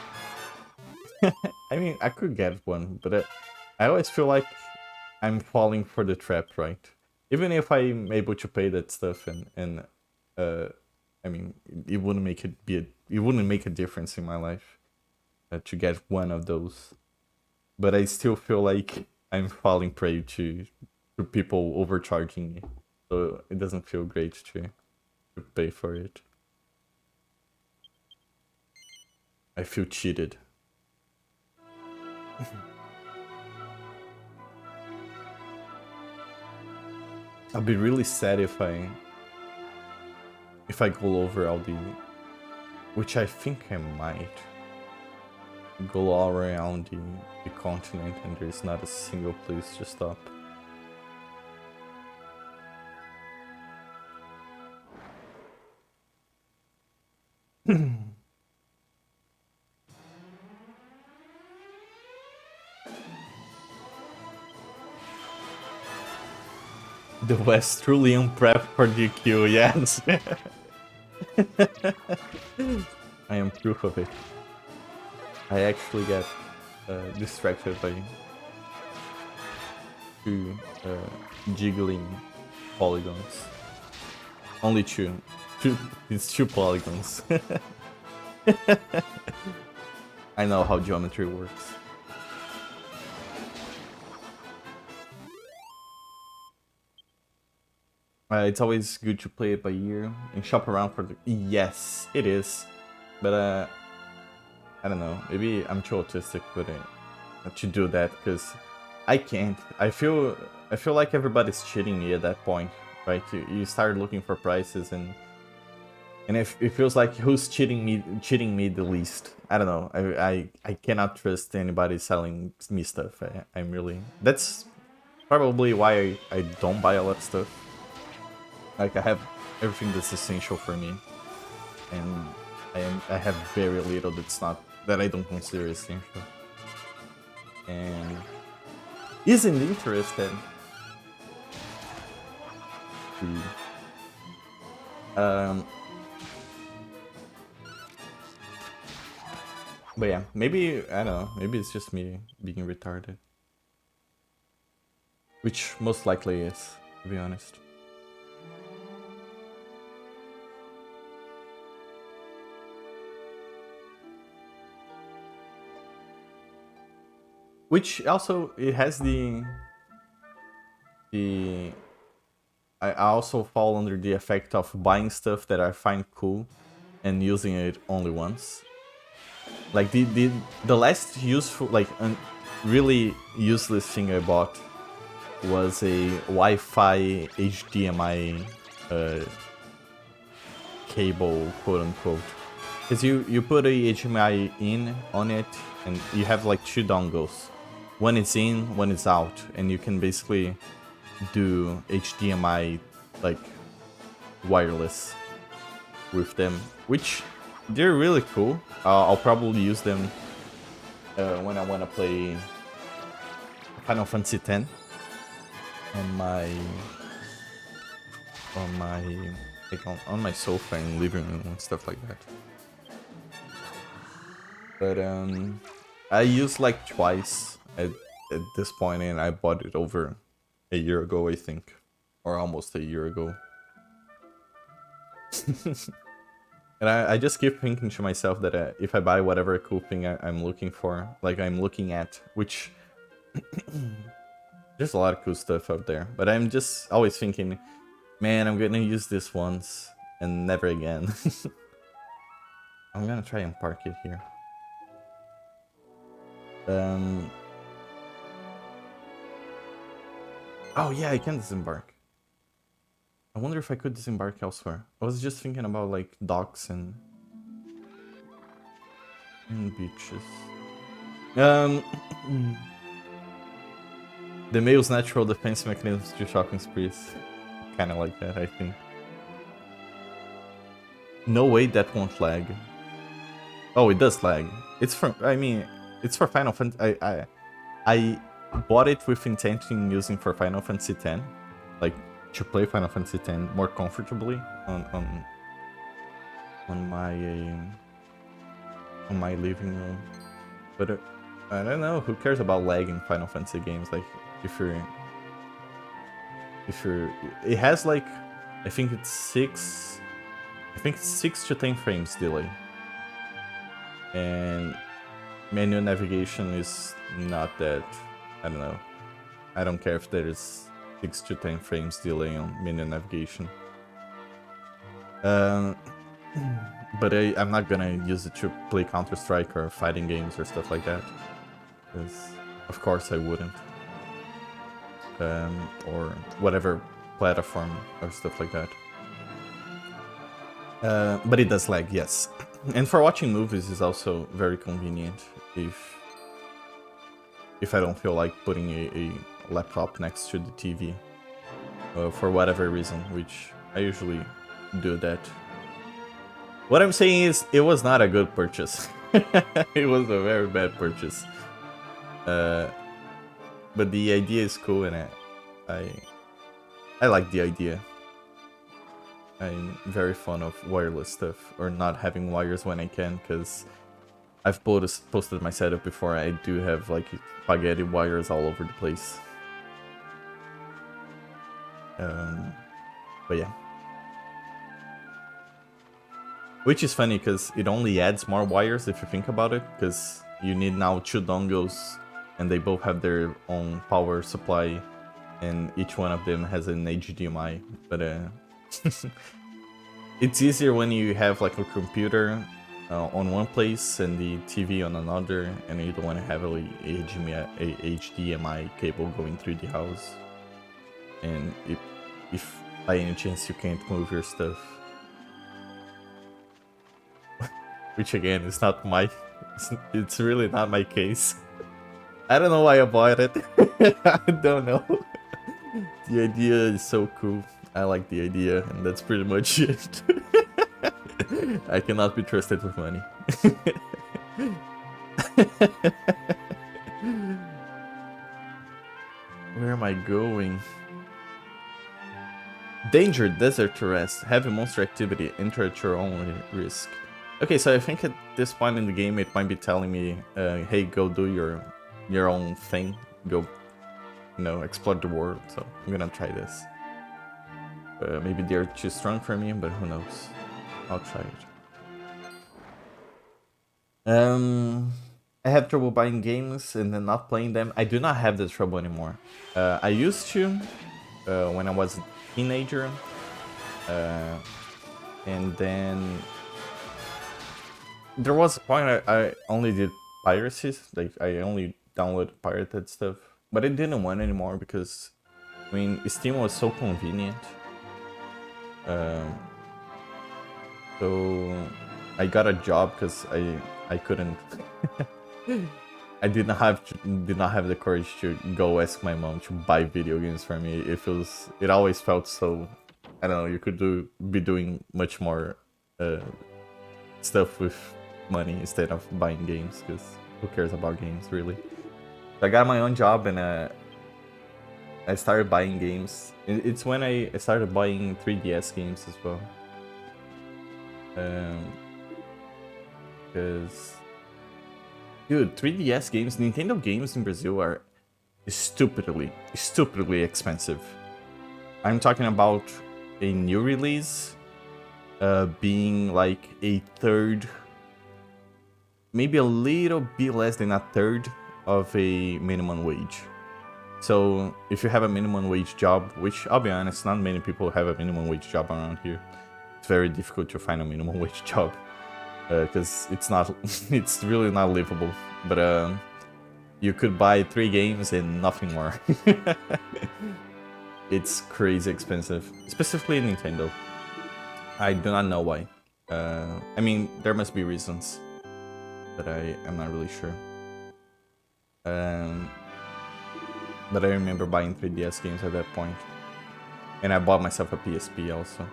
I mean I could get one, but I always feel like I'm falling for the trap, right? Even if I'm able to pay that stuff and I mean, it wouldn't make it wouldn't make a difference in my life to get one of those. But I still feel like I'm falling prey to people overcharging me, so it doesn't feel great to pay for it. I feel cheated. I'll be really sad if I go over all the, which I think I might go all around the continent and there's not a single place to stop. The West truly unprepped for DQ, yes. I am proof of it. I actually get distracted by two jiggling polygons. Only two. It's two polygons. I know how geometry works. It's always good to play it by ear and shop around for the... Yes, it is. But I don't know, maybe I'm too autistic with it to do that, because I can't. I feel like everybody's cheating me at that point, right? You start looking for prices and it feels like who's cheating me the least. I don't know. I cannot trust anybody selling me stuff. I'm really... That's probably why I don't buy a lot of stuff. Like, I have everything that's essential for me, and I have very little that's not, that I don't consider essential. And isn't interested to but yeah, maybe, I don't know, maybe it's just me being retarded, which most likely is, to be honest. Which also, it has the I also fall under the effect of buying stuff that I find cool and using it only once. Like the last useful, like really useless thing I bought was a Wi-Fi HDMI cable, quote unquote. Because you put a HDMI in on it and you have like two dongles. One is in, one is out, and you can basically do HDMI like wireless with them, which they're really cool. I'll probably use them when I want to play Final Fantasy X on my on my sofa and living room and stuff like that. But I used like twice at this point, and I bought it over a year ago, I think, or almost a year ago. And I just keep thinking to myself that if I buy whatever cool thing I'm looking for, like I'm looking at, which there's a lot of cool stuff out there, but I'm just always thinking, man, I'm gonna use this once and never again. I'm gonna try and park it here. Oh yeah, I can disembark. I wonder if I could disembark elsewhere. I was just thinking about like docks and beaches. The male's natural defense mechanisms to shopping sprees. Kinda like that, I think. No way that won't lag. Oh, it does lag. It's for, I mean, it's for Final Fantasy. I bought it with intention using for Final Fantasy X, like to play Final Fantasy X more comfortably on my living room. But I don't know, who cares about lag in Final Fantasy games? Like, if you're... It has like, I think it's 6 to 10 frames delay. And menu navigation is not that, I don't know. I don't care if there's 6 to 10 frames delay on menu navigation. But I'm not gonna use it to play Counter-Strike or fighting games or stuff like that. Because, of course, I wouldn't. Or whatever platform or stuff like that. But it does lag, yes. And for watching movies is also very convenient if I don't feel like putting a laptop next to the TV for whatever reason, which I usually do that. What I'm saying is, it was not a good purchase. It was a very bad purchase. But the idea is cool, and I like the idea. I'm very fond of wireless stuff, or not having wires when I can, because I've posted my setup before. I do have like spaghetti wires all over the place. But yeah. Which is funny, because it only adds more wires if you think about it, because you need now 2 dongles, and they both have their own power supply, and each one of them has an HDMI, but it's easier when you have like a computer on one place and the TV on another, and you don't want to have a HDMI cable going through the house. And if by any chance you can't move your stuff, which again is not my, it's really not my case. I don't know why I bought it. I don't know. The idea is so cool. I like the idea, and that's pretty much it. I cannot be trusted with money. Where am I going? Danger, desert to rest, heavy monster activity, enter at your own risk. Okay, so I think at this point in the game it might be telling me, hey, go do your own thing. Go, you know, explore the world. So I'm gonna try this. Maybe they're too strong for me, but who knows? I'll try it. I have trouble buying games and then not playing them. I do not have this trouble anymore. I used to when I was a teenager, and then there was a point I only did piracies. Like, I only downloaded pirated stuff, but I didn't want anymore because, I mean, Steam was so convenient. So I got a job because I couldn't. I did not have the courage to go ask my mom to buy video games for me. It always felt so, I don't know, you could be doing much more stuff with money instead of buying games, because who cares about games really? So I got my own job, and I started buying games. It's when I started buying 3DS games as well. Because, dude, 3DS games, Nintendo games in Brazil are stupidly expensive. I'm talking about a new release being like a third, maybe a little bit less than a third of a minimum wage. So if you have a minimum wage job, which I'll be honest, not many people have a minimum wage job around here. It's very difficult to find a minimum wage job because it's really not livable. But you could buy 3 games and nothing more. It's crazy expensive, specifically Nintendo. I do not know why. I mean, there must be reasons, but I am not really sure. But I remember buying 3DS games at that point. And I bought myself a PSP also.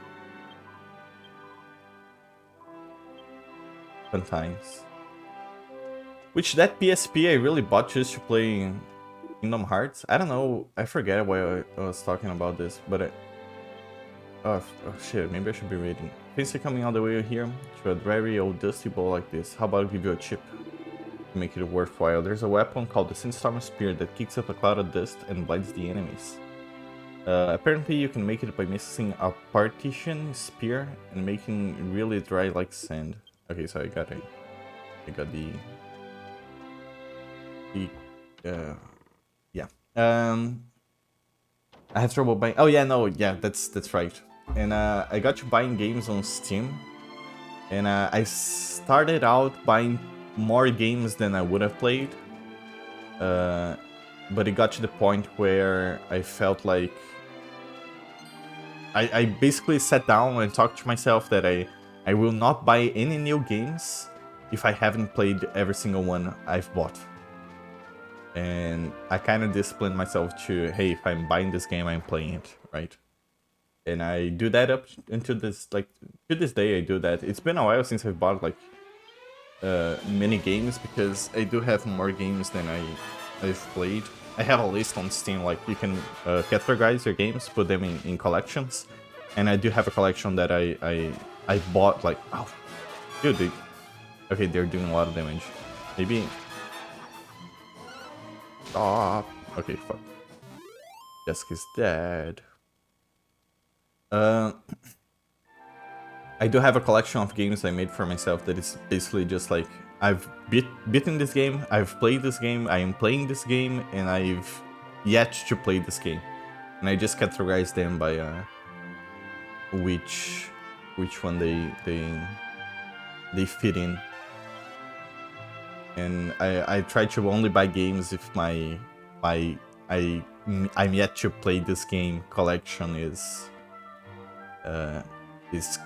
Fun times. Which, that PSP I really bought just to play Kingdom Hearts. I don't know, I forget why I was talking about this, but oh shit, maybe I should be reading. Fancy coming all the way here to a very old dusty bowl like this. How about I give you a chip? to make it worthwhile. There's a weapon called the Sandstorm Spear that kicks up a cloud of dust and blinds the enemies. Apparently you can make it by mixing a partition spear and making it really dry like sand. Okay, so I got the yeah. I have trouble buying. Oh yeah, no, yeah, that's right. And I got to buying games on Steam, and I started out buying more games than I would have played. But it got to the point where I felt like I basically sat down and talked to myself that I will not buy any new games if I haven't played every single one I've bought. And I kind of disciplined myself to, hey, if I'm buying this game, I'm playing it, right? And I do that up until this, like, to this day I do that. It's been a while since I've bought, like, many games, because I do have more games than I've played. I have a list on Steam, like, you can categorize your games, put them in collections. And I do have a collection that I bought, like, oh, dude, okay, they're doing a lot of damage. Maybe... Stop. Okay, fuck. Jessica's dead. I do have a collection of games I made for myself that is basically just like, I've beaten this game, I've played this game, I am playing this game, and I've yet to play this game. And I just categorize them by which one they fit in. And I try to only buy games if I'm yet to play this game collection is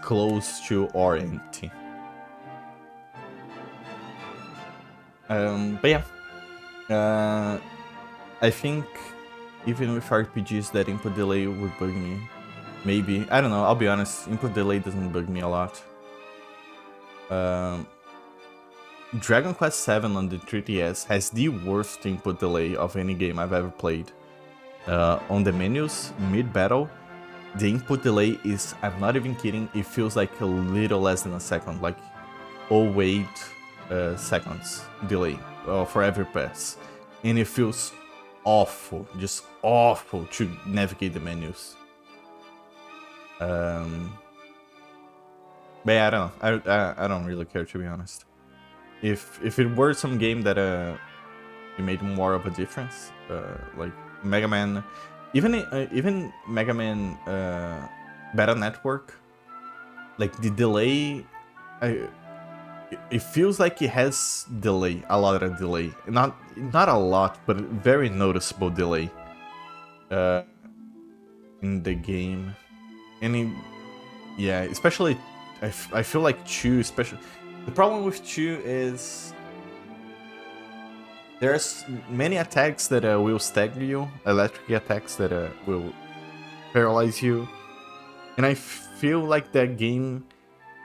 close to or empty. But yeah, I think even with RPGs that input delay would bug me. Maybe, I don't know, I'll be honest, input delay doesn't bug me a lot. Dragon Quest VII on the 3DS has the worst input delay of any game I've ever played. On the menus, mid-battle, the input delay is, I'm not even kidding, it feels like a little less than a second, like 0.8 seconds delay for every press. And it feels awful, just awful to navigate the menus. But yeah, I don't know, I don't really care, to be honest. If it were some game that it made more of a difference, like Mega Man, even Mega Man Battle Network, like the delay, it feels like it has delay, a lot of delay, not a lot, but very noticeable delay in the game, and yeah, especially I feel like 2, especially. The problem with 2 is there's many attacks that will stagger you, electric attacks that will paralyze you, and I feel like that game,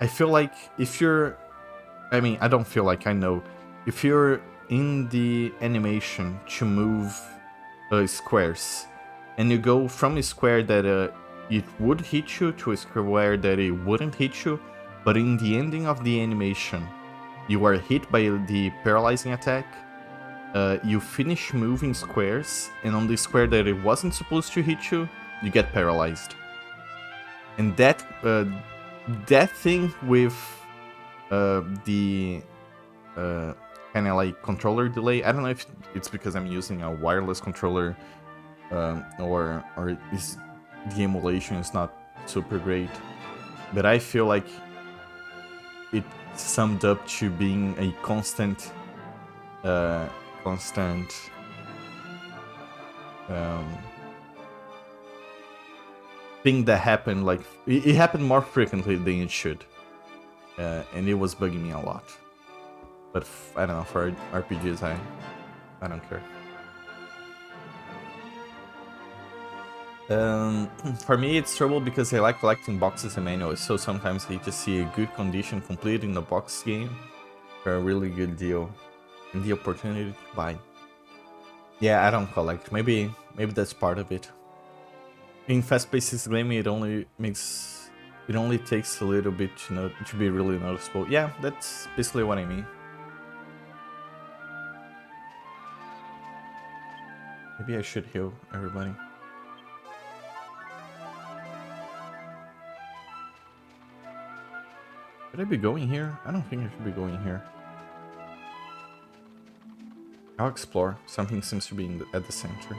I feel like if you're, I mean, I don't feel like, I know, if you're in the animation to move squares, and you go from a square that it would hit you to a square that it wouldn't hit you, but in the ending of the animation, you are hit by the paralyzing attack, you finish moving squares, and on the square that it wasn't supposed to hit you, you get paralyzed. And that thing with the kind of like controller delay, I don't know if it's because I'm using a wireless controller or the emulation is not super great, but I feel like it summed up to being a constant thing that happened, like it happened more frequently than it should, and it was bugging me a lot. But I don't know, for RPGs I don't care. For me, it's trouble because I like collecting boxes and manuals, so sometimes I just see a good condition complete in the box game for a really good deal and the opportunity to buy. Yeah, I don't collect. Maybe that's part of it. In fast-paced gaming, it only takes a little bit to be really noticeable. Yeah, that's basically what I mean. Maybe I should heal everybody. Should I be going here? I don't think I should be going here. I'll explore. Something seems to be at the center.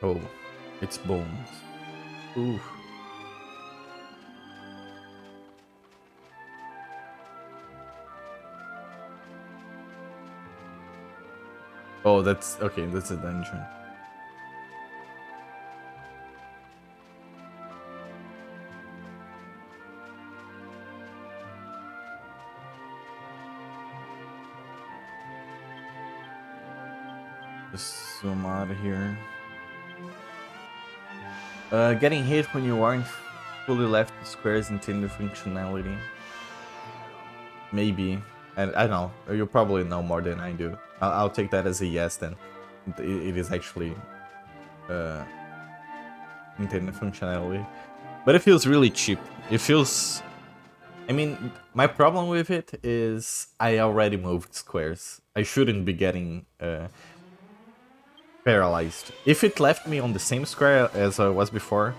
Oh, it's bones. Ooh. Oh, that's okay. That's a dungeon. Just zoom out of here. Getting hit when you aren't fully left squares intended functionality. Maybe. I don't know. You probably know more than I do. I'll take that as a yes then. It is actually intended functionality. But it feels really cheap. It feels... I mean, my problem with it is I already moved squares. I shouldn't be getting paralyzed. If it left me on the same square as I was before,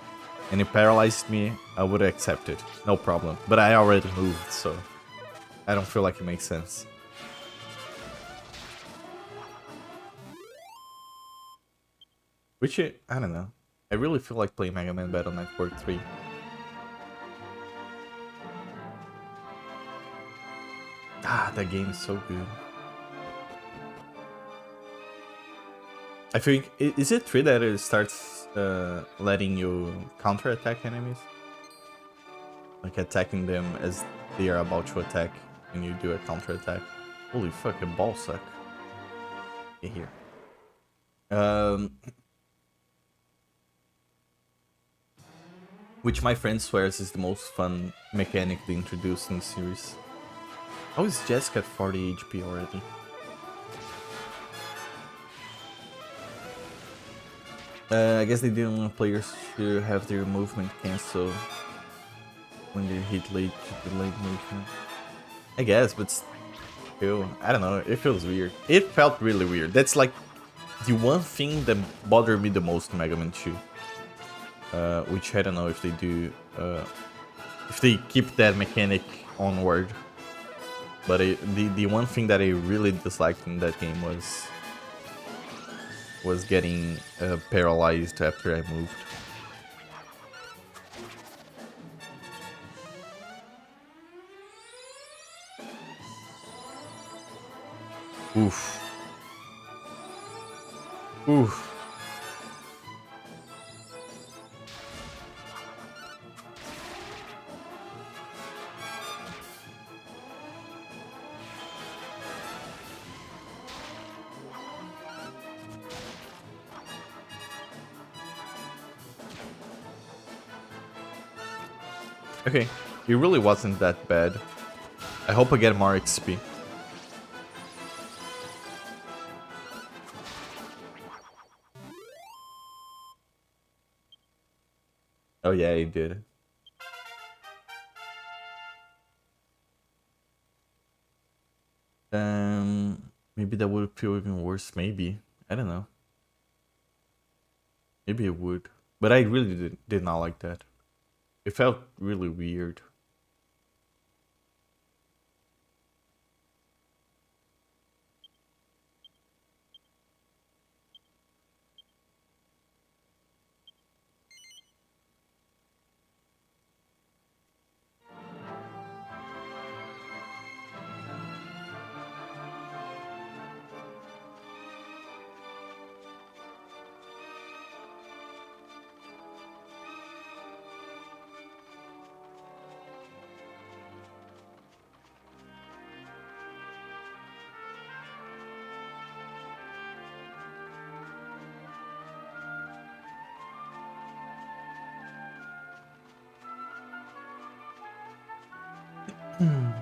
and it paralyzed me, I would accept it. No problem. But I already moved, so I don't feel like it makes sense. Which, I don't know. I really feel like playing Mega Man Battle Network 3. Ah, that game is so good. I think, is it 3 that it starts letting you counter-attack enemies? Like attacking them as they are about to attack, and you do a counter-attack. Holy fuck, a ball suck. Get here. Which my friend swears is the most fun mechanic they introduced in the series. How is Jessica at 40 HP already? I guess they didn't want players to have their movement cancel when they hit late movement. I guess, but still, I don't know, it feels weird. It felt really weird. That's like the one thing that bothered me the most in Mega Man 2. Which I don't know if they do, if they keep that mechanic onward. But the one thing that I really disliked in that game was getting paralyzed after I moved. Oof. Oof. Okay, it really wasn't that bad. I hope I get more XP. Oh yeah, it did. Maybe that would feel even worse, maybe. I don't know. Maybe it would. But I really did not like that. It felt really weird.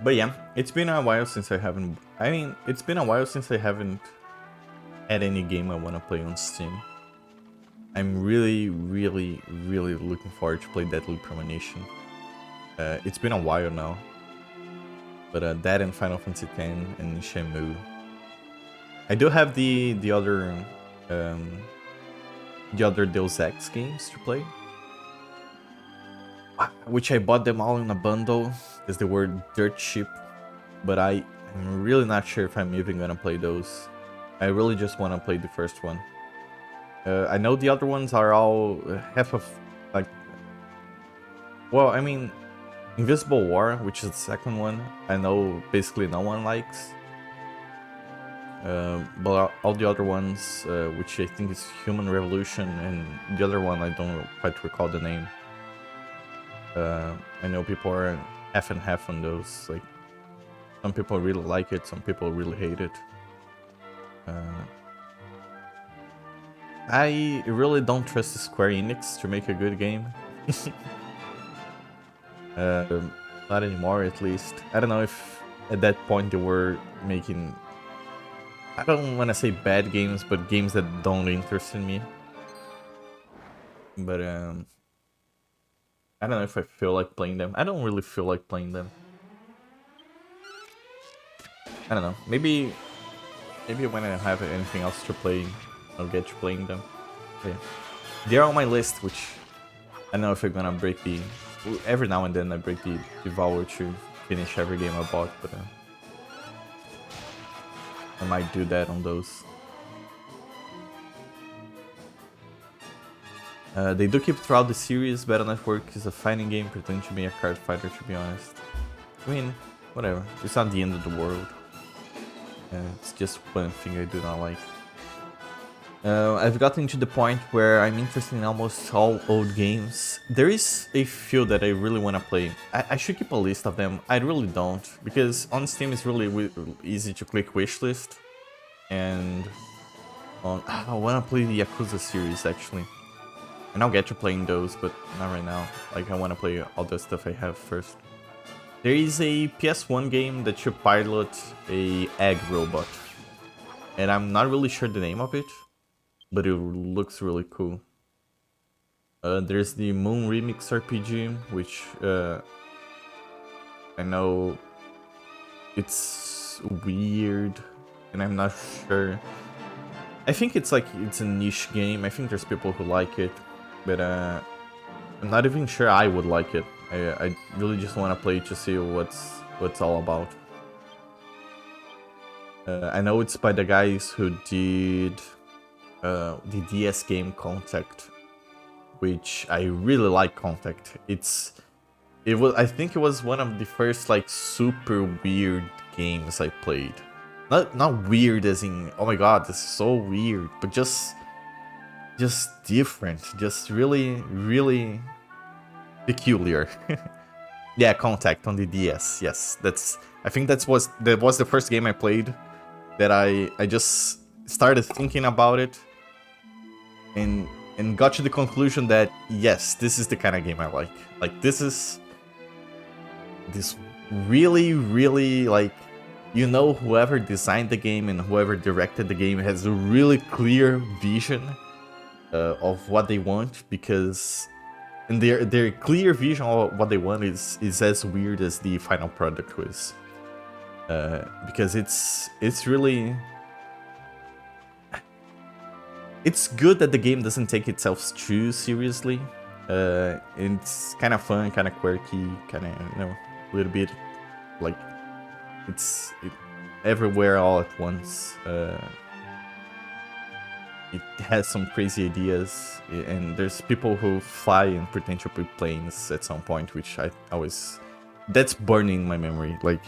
But yeah, it's been a while since I haven't... I mean, it's been a while since I haven't had any game I want to play on Steam. I'm really, really, really looking forward to play Deadly Premonition. It's been a while now. But that and Final Fantasy X and Shenmue. I do have the other Deus Ex games to play, which I bought them all in a bundle because they were dirt cheap. But I'm really not sure if I'm even gonna play those. I really just want to play the first one. I know the other ones are all half of like. Well, I mean, Invisible War, which is the second one, I know basically no one likes. But all the other ones, which I think is Human Revolution, and the other one I don't quite recall the name. I know people are half and half on those. Like, some people really like it, some people really hate it. I really don't trust Square Enix to make a good game. Not anymore, at least. I don't know if at that point they were making, I don't want to say bad games, but games that don't interest in me. But I don't know if I feel like playing them. I don't really feel like playing them. I don't know. Maybe when I have anything else to play, I'll get to playing them. Yeah. They're on my list, which I don't know if I'm gonna break the. Every now and then I break the Devour to finish every game I bought, but I might do that on those. They do keep throughout the series. Battle Network is a fighting game pretending to be a card fighter, to be honest. I mean, whatever. It's not the end of the world. It's just one thing I do not like. I've gotten to the point where I'm interested in almost all old games. There is a few that I really want to play. I should keep a list of them. I really don't, because on Steam it's really easy to click wishlist. And I want to play the Yakuza series actually. And I'll get to playing those, but not right now. Like, I want to play all the stuff I have first. There is a PS1 game that you pilot a egg robot. And I'm not really sure the name of it, but it looks really cool. There's the Moon Remix RPG, which I know it's weird, and I'm not sure. I think it's a niche game. I think there's people who like it, but I'm not even sure I would like it. I really just want to play to see what's all about. I know it's by the guys who did the DS game Contact, which I really like. Contact. I think it was one of the first like super weird games I played. Not weird as in, oh my god, this is so weird, but just different, just really peculiar. Yeah, Contact on the DS. Yes, I think that was the first game I played that I just started thinking about it and got to the conclusion that yes, this is the kind of game I like. Like, this really like, you know, whoever designed the game and whoever directed the game has a really clear vision of what they want, because and their clear vision of what they want is as weird as the final product was. Because it's really, it's good that the game doesn't take itself too seriously. It's kind of fun, kind of quirky, kind of, you know, a little bit like it's everywhere all at once. It has some crazy ideas, and there's people who fly and pretend to be planes at some point, which I always, that's burning in my memory. Like,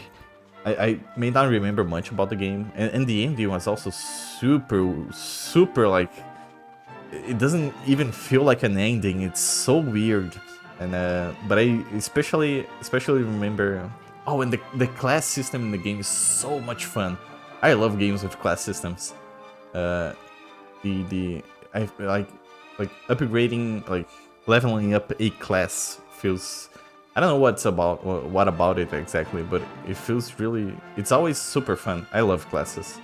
I may not remember much about the game, and the ending was also super like, it doesn't even feel like an ending. It's so weird, and but I especially remember. Oh, and the class system in the game is so much fun. I love games with class systems. I like upgrading, like leveling up a class feels, I don't know what about it exactly, but it feels really, it's always super fun. I love classes.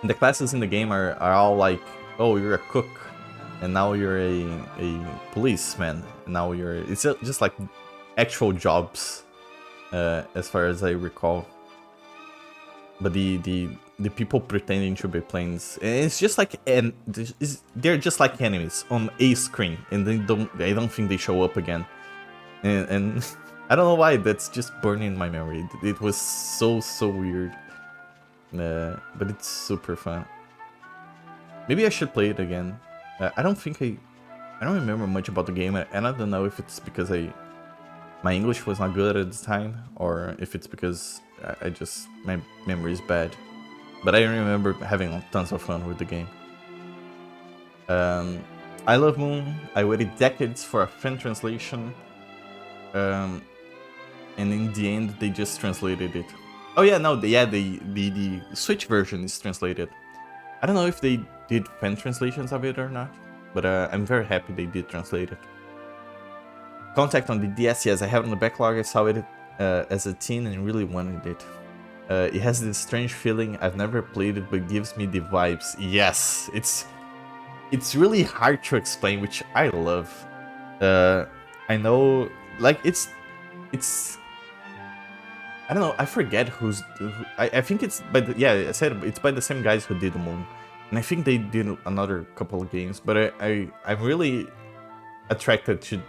And the classes in the game are all like, oh, you're a cook, and now you're a policeman, and now it's just like actual jobs, as far as I recall. But the people pretending to be planes, it's just like, and they're just like enemies on a screen, and I don't think they show up again. And I don't know why, that's just burning in my memory. It was so weird. But it's super fun. Maybe I should play it again. I don't remember much about the game, and I don't know if it's because my English was not good at the time, or if it's because my memory is bad. But I remember having tons of fun with the game. I Love Moon. I waited decades for a fan translation. And in the end, they just translated it. Oh yeah, no, the Switch version is translated. I don't know if they did fan translations of it or not, but I'm very happy they did translate it. Contact on the DS, yes, I have it on the backlog. I saw it as a teen and really wanted it. It has this strange feeling. I've never played it, but it gives me the vibes. Yes, it's really hard to explain, which I love. I know, like, it's I don't know, I forget who's... I think it's by the... Yeah, I said it's by the same guys who did Moon. And I think they did another couple of games, but I'm really attracted to...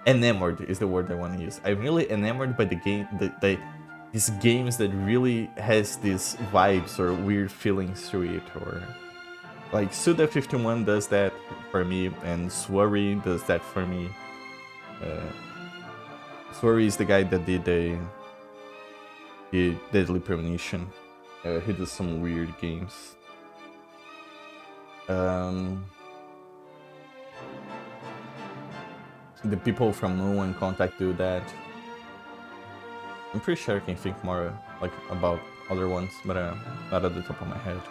Enamored is the word I want to use. I'm really enamored by the game, these games that really has these vibes or weird feelings to it, or... Like, Suda51 does that for me, and Swery does that for me. Swery is the guy that did the Deadly Premonition. He does some weird games. The people from No and Contact do that. I'm pretty sure I can think more like about other ones, but not at the top of my head.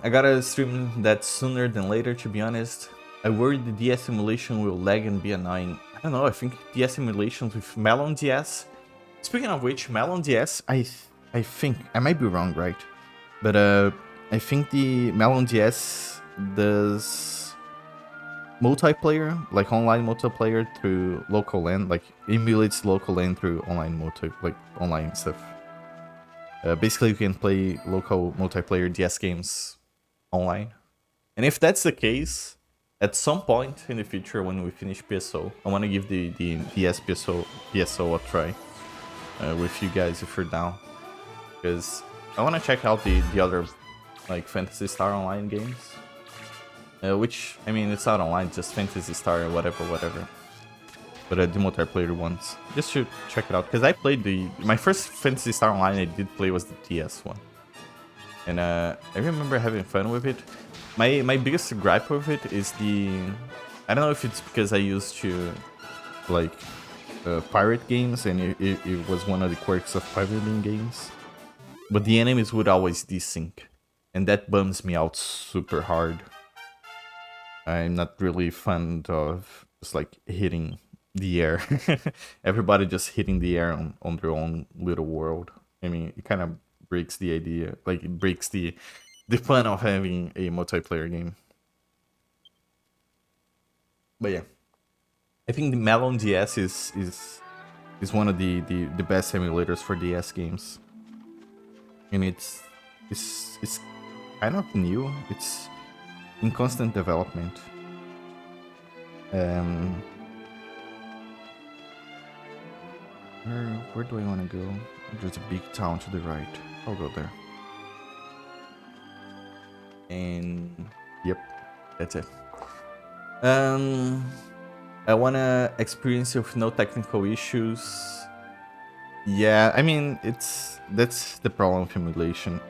I gotta stream that sooner than later, to be honest. I worry the DS emulation will lag and be annoying. I don't know, I think DS emulations with Melon DS. Speaking of which, Melon DS, I think, I might be wrong, right? But I think the Melon DS does multiplayer, like online multiplayer through local LAN, like emulates local LAN through online stuff. Basically, you can play local multiplayer DS games online. And if that's the case, at some point in the future when we finish PSO, I want to give the DS PSO a try with you guys if you're down. Because I want to check out the other like Phantasy Star Online games. Which, I mean, it's not online, just Phantasy Star or whatever. But the multiplayer ones. Just to check it out. Because I played my first Phantasy Star Online I did play was the DS one. And I remember having fun with it. My biggest gripe with it is I don't know if it's because I used to like pirate games and it was one of the quirks of pirating games. But the enemies would always desync. And that bums me out super hard. I'm not really fond of just like hitting the air. Everybody just hitting the air on their own little world. I mean, it kind of breaks the idea, like it breaks the fun of having a multiplayer game. But yeah, I think the Melon DS is one of the best emulators for DS games, and it's kind of new. It's in constant development. Where do I want to go? There's a big town to the right. I'll go there. And yep, that's it. I wanna experience it with no technical issues. Yeah, I mean that's the problem with emulation.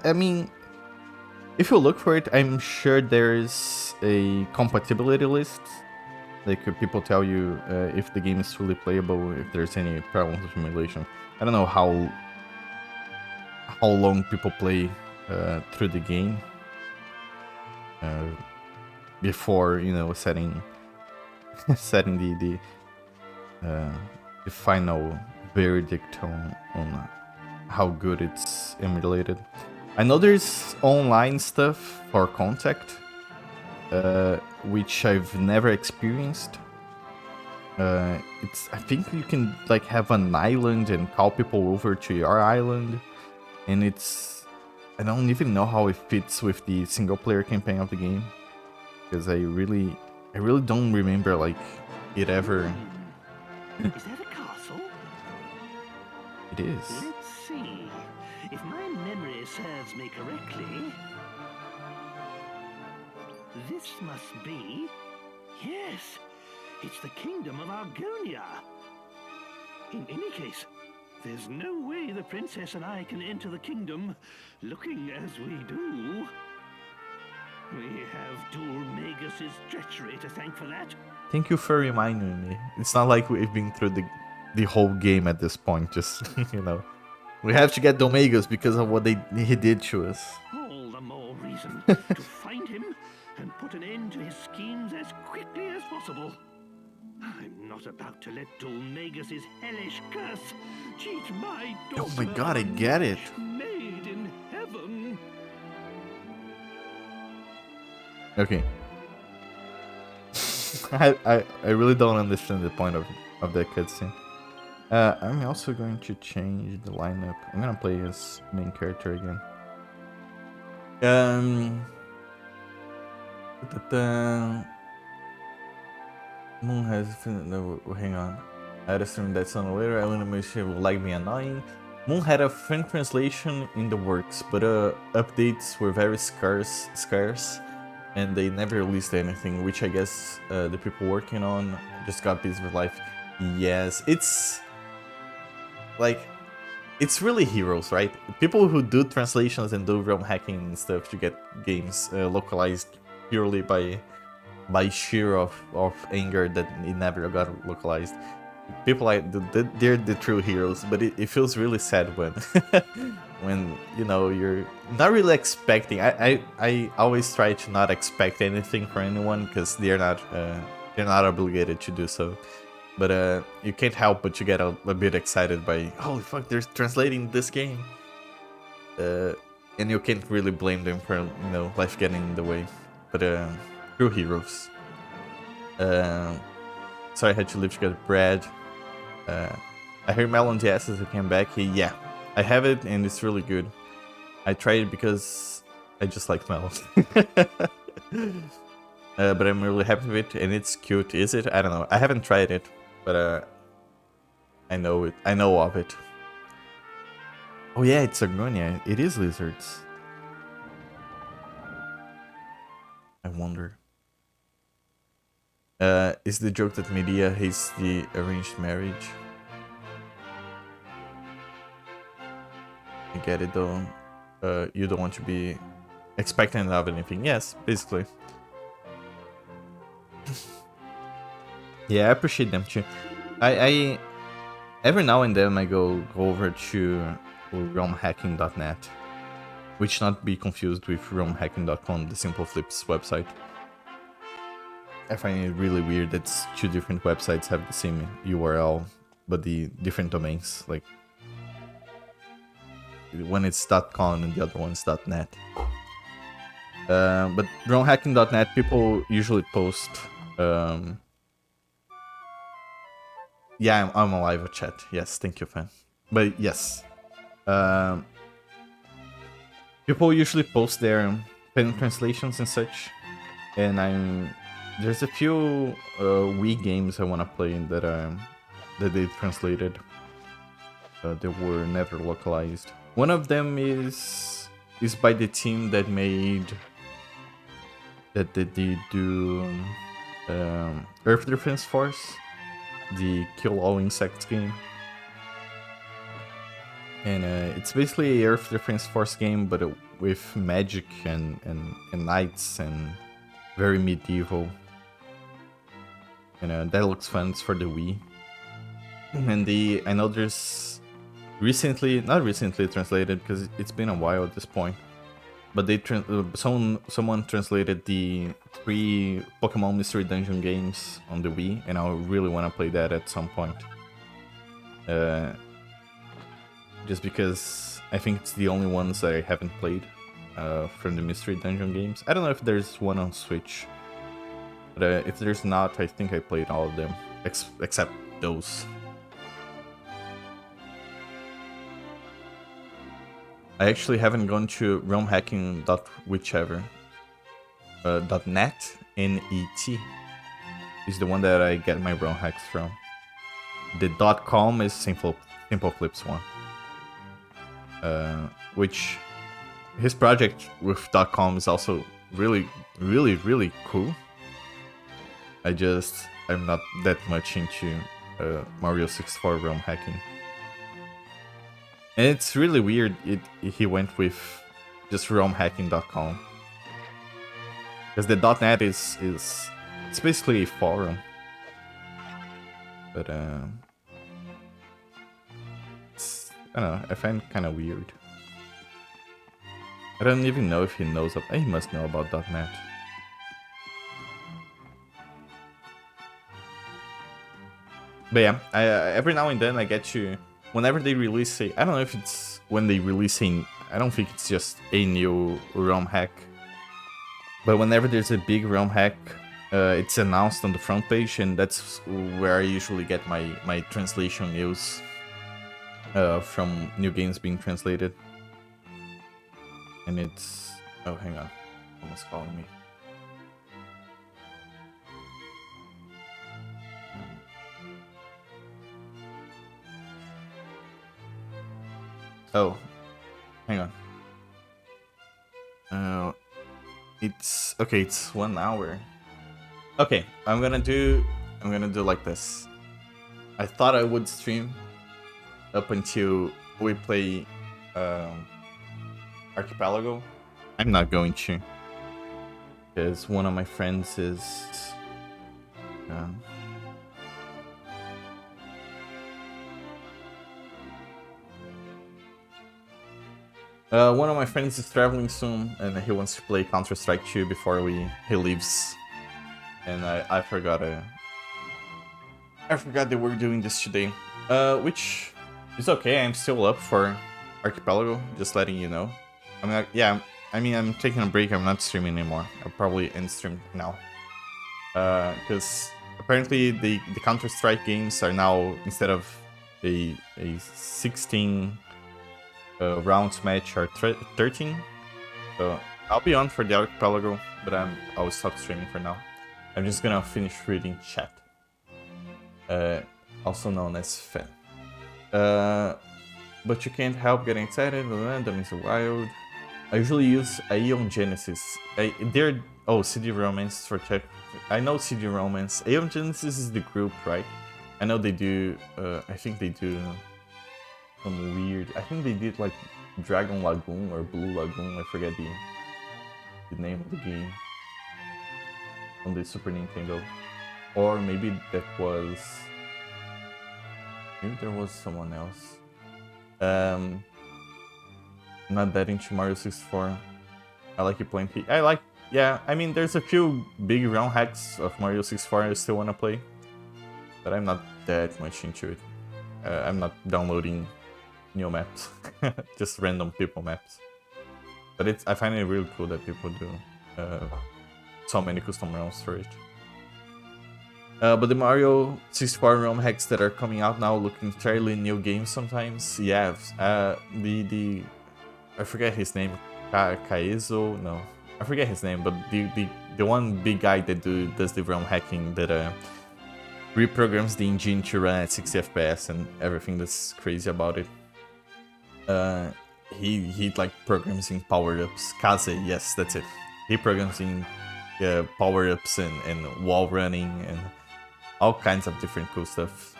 I mean, if you look for it, I'm sure there's a compatibility list. Like people tell you if the game is fully playable, if there's any problems with emulation. I don't know how long people play through the game before, you know, setting the final verdict on how good it's emulated. I know there's online stuff for Contact, which I've never experienced. I think you can like have an island and call people over to your island, and I don't even know how it fits with the single player campaign of the game, because I really don't remember like it ever. Is that a castle? It is. Let's see. If my memory serves me correctly, this must be... Yes, it's the Kingdom of Argonia. In any case, there's no way the princess and I can enter the kingdom looking as we do. We have Dulmagus' treachery to thank for that. Thank you for reminding me. It's not like we've been through the whole game at this point. Just we have to get Domagus because of what he did to us. All the more reason to find him and put an end to his schemes as quickly as possible. I'm not about to let Dulmagus' hellish curse cheat my daughter. Oh my god, I get it. Made in heaven. Okay. I really don't understand the point of that cutscene. I'm also going to change the lineup. I'm gonna play as main character again. Moon has no, hang on. I had a stream that's on later. I want to make sure it will like me annoying. Moon had a French translation in the works, but updates were very scarce, and they never released anything, which I guess the people working on just got busy with life. Yes, it's like, it's really heroes, right? People who do translations and do realm hacking and stuff to get games localized purely by sheer of anger that it never got localized. People like they're the true heroes, but it feels really sad when when you're not really expecting. I always try to not expect anything from anyone because they're not obligated to do so. But you can't help but to get a bit excited by, holy fuck, they're translating this game, and you can't really blame them for life getting in the way. But true heroes. So I had to leave to get bread. I heard Melon yes as I came back. Yeah, I have it and it's really good. I tried it because I just like melon. But I'm really happy with it and it's cute. Is it? I don't know. I haven't tried it, but I know it. I know of it. Oh yeah, it's Argonia. It is lizards. I wonder. Is the joke that Medea hates the arranged marriage? I get it though. You don't want to be expectant of anything. Yes, basically. Yeah, I appreciate them too. I every now and then I go over to realmhacking.net, which not be confused with realmhacking.com, the Simple Flips website. I find it really weird that two different websites have the same URL, but the different domains. Like one it's .com and the other one's .net. But realmhacking.net, people usually post. Yeah, I'm alive at chat. Yes, thank you, fan. But yes, people usually post their pen translations and such, and there's a few Wii games I want to play that they translated. They were never localized. One of them is by the team that made that they do Earth Defense Force, the Kill All Insects game. And it's basically an Earth Defense Force game, but with magic and knights and very medieval. And that looks fun. It's for the Wii. And I know there's not recently translated because it's been a while at this point. But someone translated the 3 Pokemon Mystery Dungeon games on the Wii, and I really want to play that at some point. Just because I think it's the only ones that I haven't played from the Mystery Dungeon games. I don't know if there's one on Switch, but if there's not, I think I played all of them. except those. I actually haven't gone to romhacking.whichever. .net, N-E-T, is the one that I get my ROM hacks from. The .com is Simple Flips one. Which his project with .com is also really cool. I'm not that much into Mario 64 ROM hacking. And it's really weird he went with just romhacking.com. Because the .net is it's basically a forum. But it's, I don't know, I find it kind of weird. I don't even know if he knows of. He must know about .net. But yeah, every now and then I get to, whenever they release a, I don't know if it's when they release a, I don't think it's just a new ROM hack. But whenever there's a big ROM hack, it's announced on the front page, and that's where I usually get my translation news from new games being translated. And it's... oh, hang on. Someone's calling me. Oh, hang on. It's okay. It's 1 hour. Okay, I'm gonna do like this. I thought I would stream up until we play Archipelago. I'm not going to, because one of my friends is. One of my friends is traveling soon, and he wants to play Counter-Strike 2 before he leaves. And I forgot that we're doing this today. Which is okay. I'm still up for Archipelago. Just letting you know. I'm not. Yeah. I mean, I'm taking a break. I'm not streaming anymore. I'll probably end stream now. Because apparently the Counter-Strike games are now, instead of a 16 rounds match, are 13. So I'll be on for the Archipelago, but I'll stop streaming for now. I'm just gonna finish reading chat. Also known as Fan. But you can't help getting excited. That means wild. I usually use Aeon Genesis. CD Romance for check. I know CD Romance. Aeon Genesis is the group, right? I know they do. I think they do some weird. I think they did like Dragon Lagoon or Blue Lagoon. I forget the name of the game on the Super Nintendo. Or maybe that was. Maybe there was someone else. Not that into Mario 64. I like it playing. Yeah, I mean, there's a few big ROM hacks of Mario 64 I still want to play, but I'm not that much into it. I'm not downloading new maps, just random people maps. But I find it really cool that people do so many custom ROMs for it. But the Mario 64 ROM hacks that are coming out now look entirely new games sometimes. Yeah, I forget his name. Kaezo? No, I forget his name. But the one big guy that does the ROM hacking that reprograms the engine to run at 60 FPS and everything that's crazy about it. He like programs in power-ups. Kaze, yes, that's it. He programs in power-ups and wall running and all kinds of different cool stuff.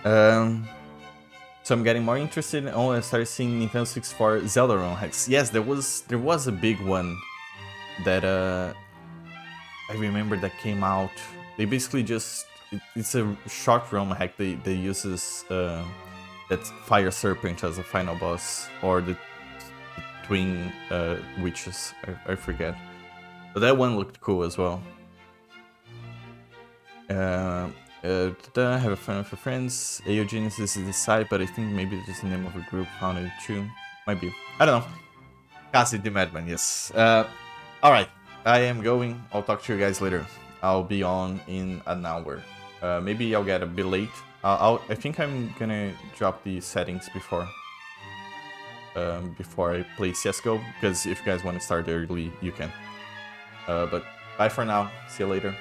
So I'm getting more interested. Oh, I started seeing Nintendo 64 Zelda ROM hacks. Yes, there was a big one that I remember that came out. They basically just it's a short ROM hack. They uses that Fire Serpent as a final boss, or the twin witches. I forget, but that one looked cool as well. I have a fun for friends. Aeogenesis is the site, but I think maybe it's just the name of a group founded too. Might be. I don't know. Cassie the Madman, yes. Alright, I am going. I'll talk to you guys later. I'll be on in an hour. Maybe I'll get a bit late. I think I'm gonna drop the settings before I play CSGO, because if you guys want to start early, you can. But bye for now. See you later.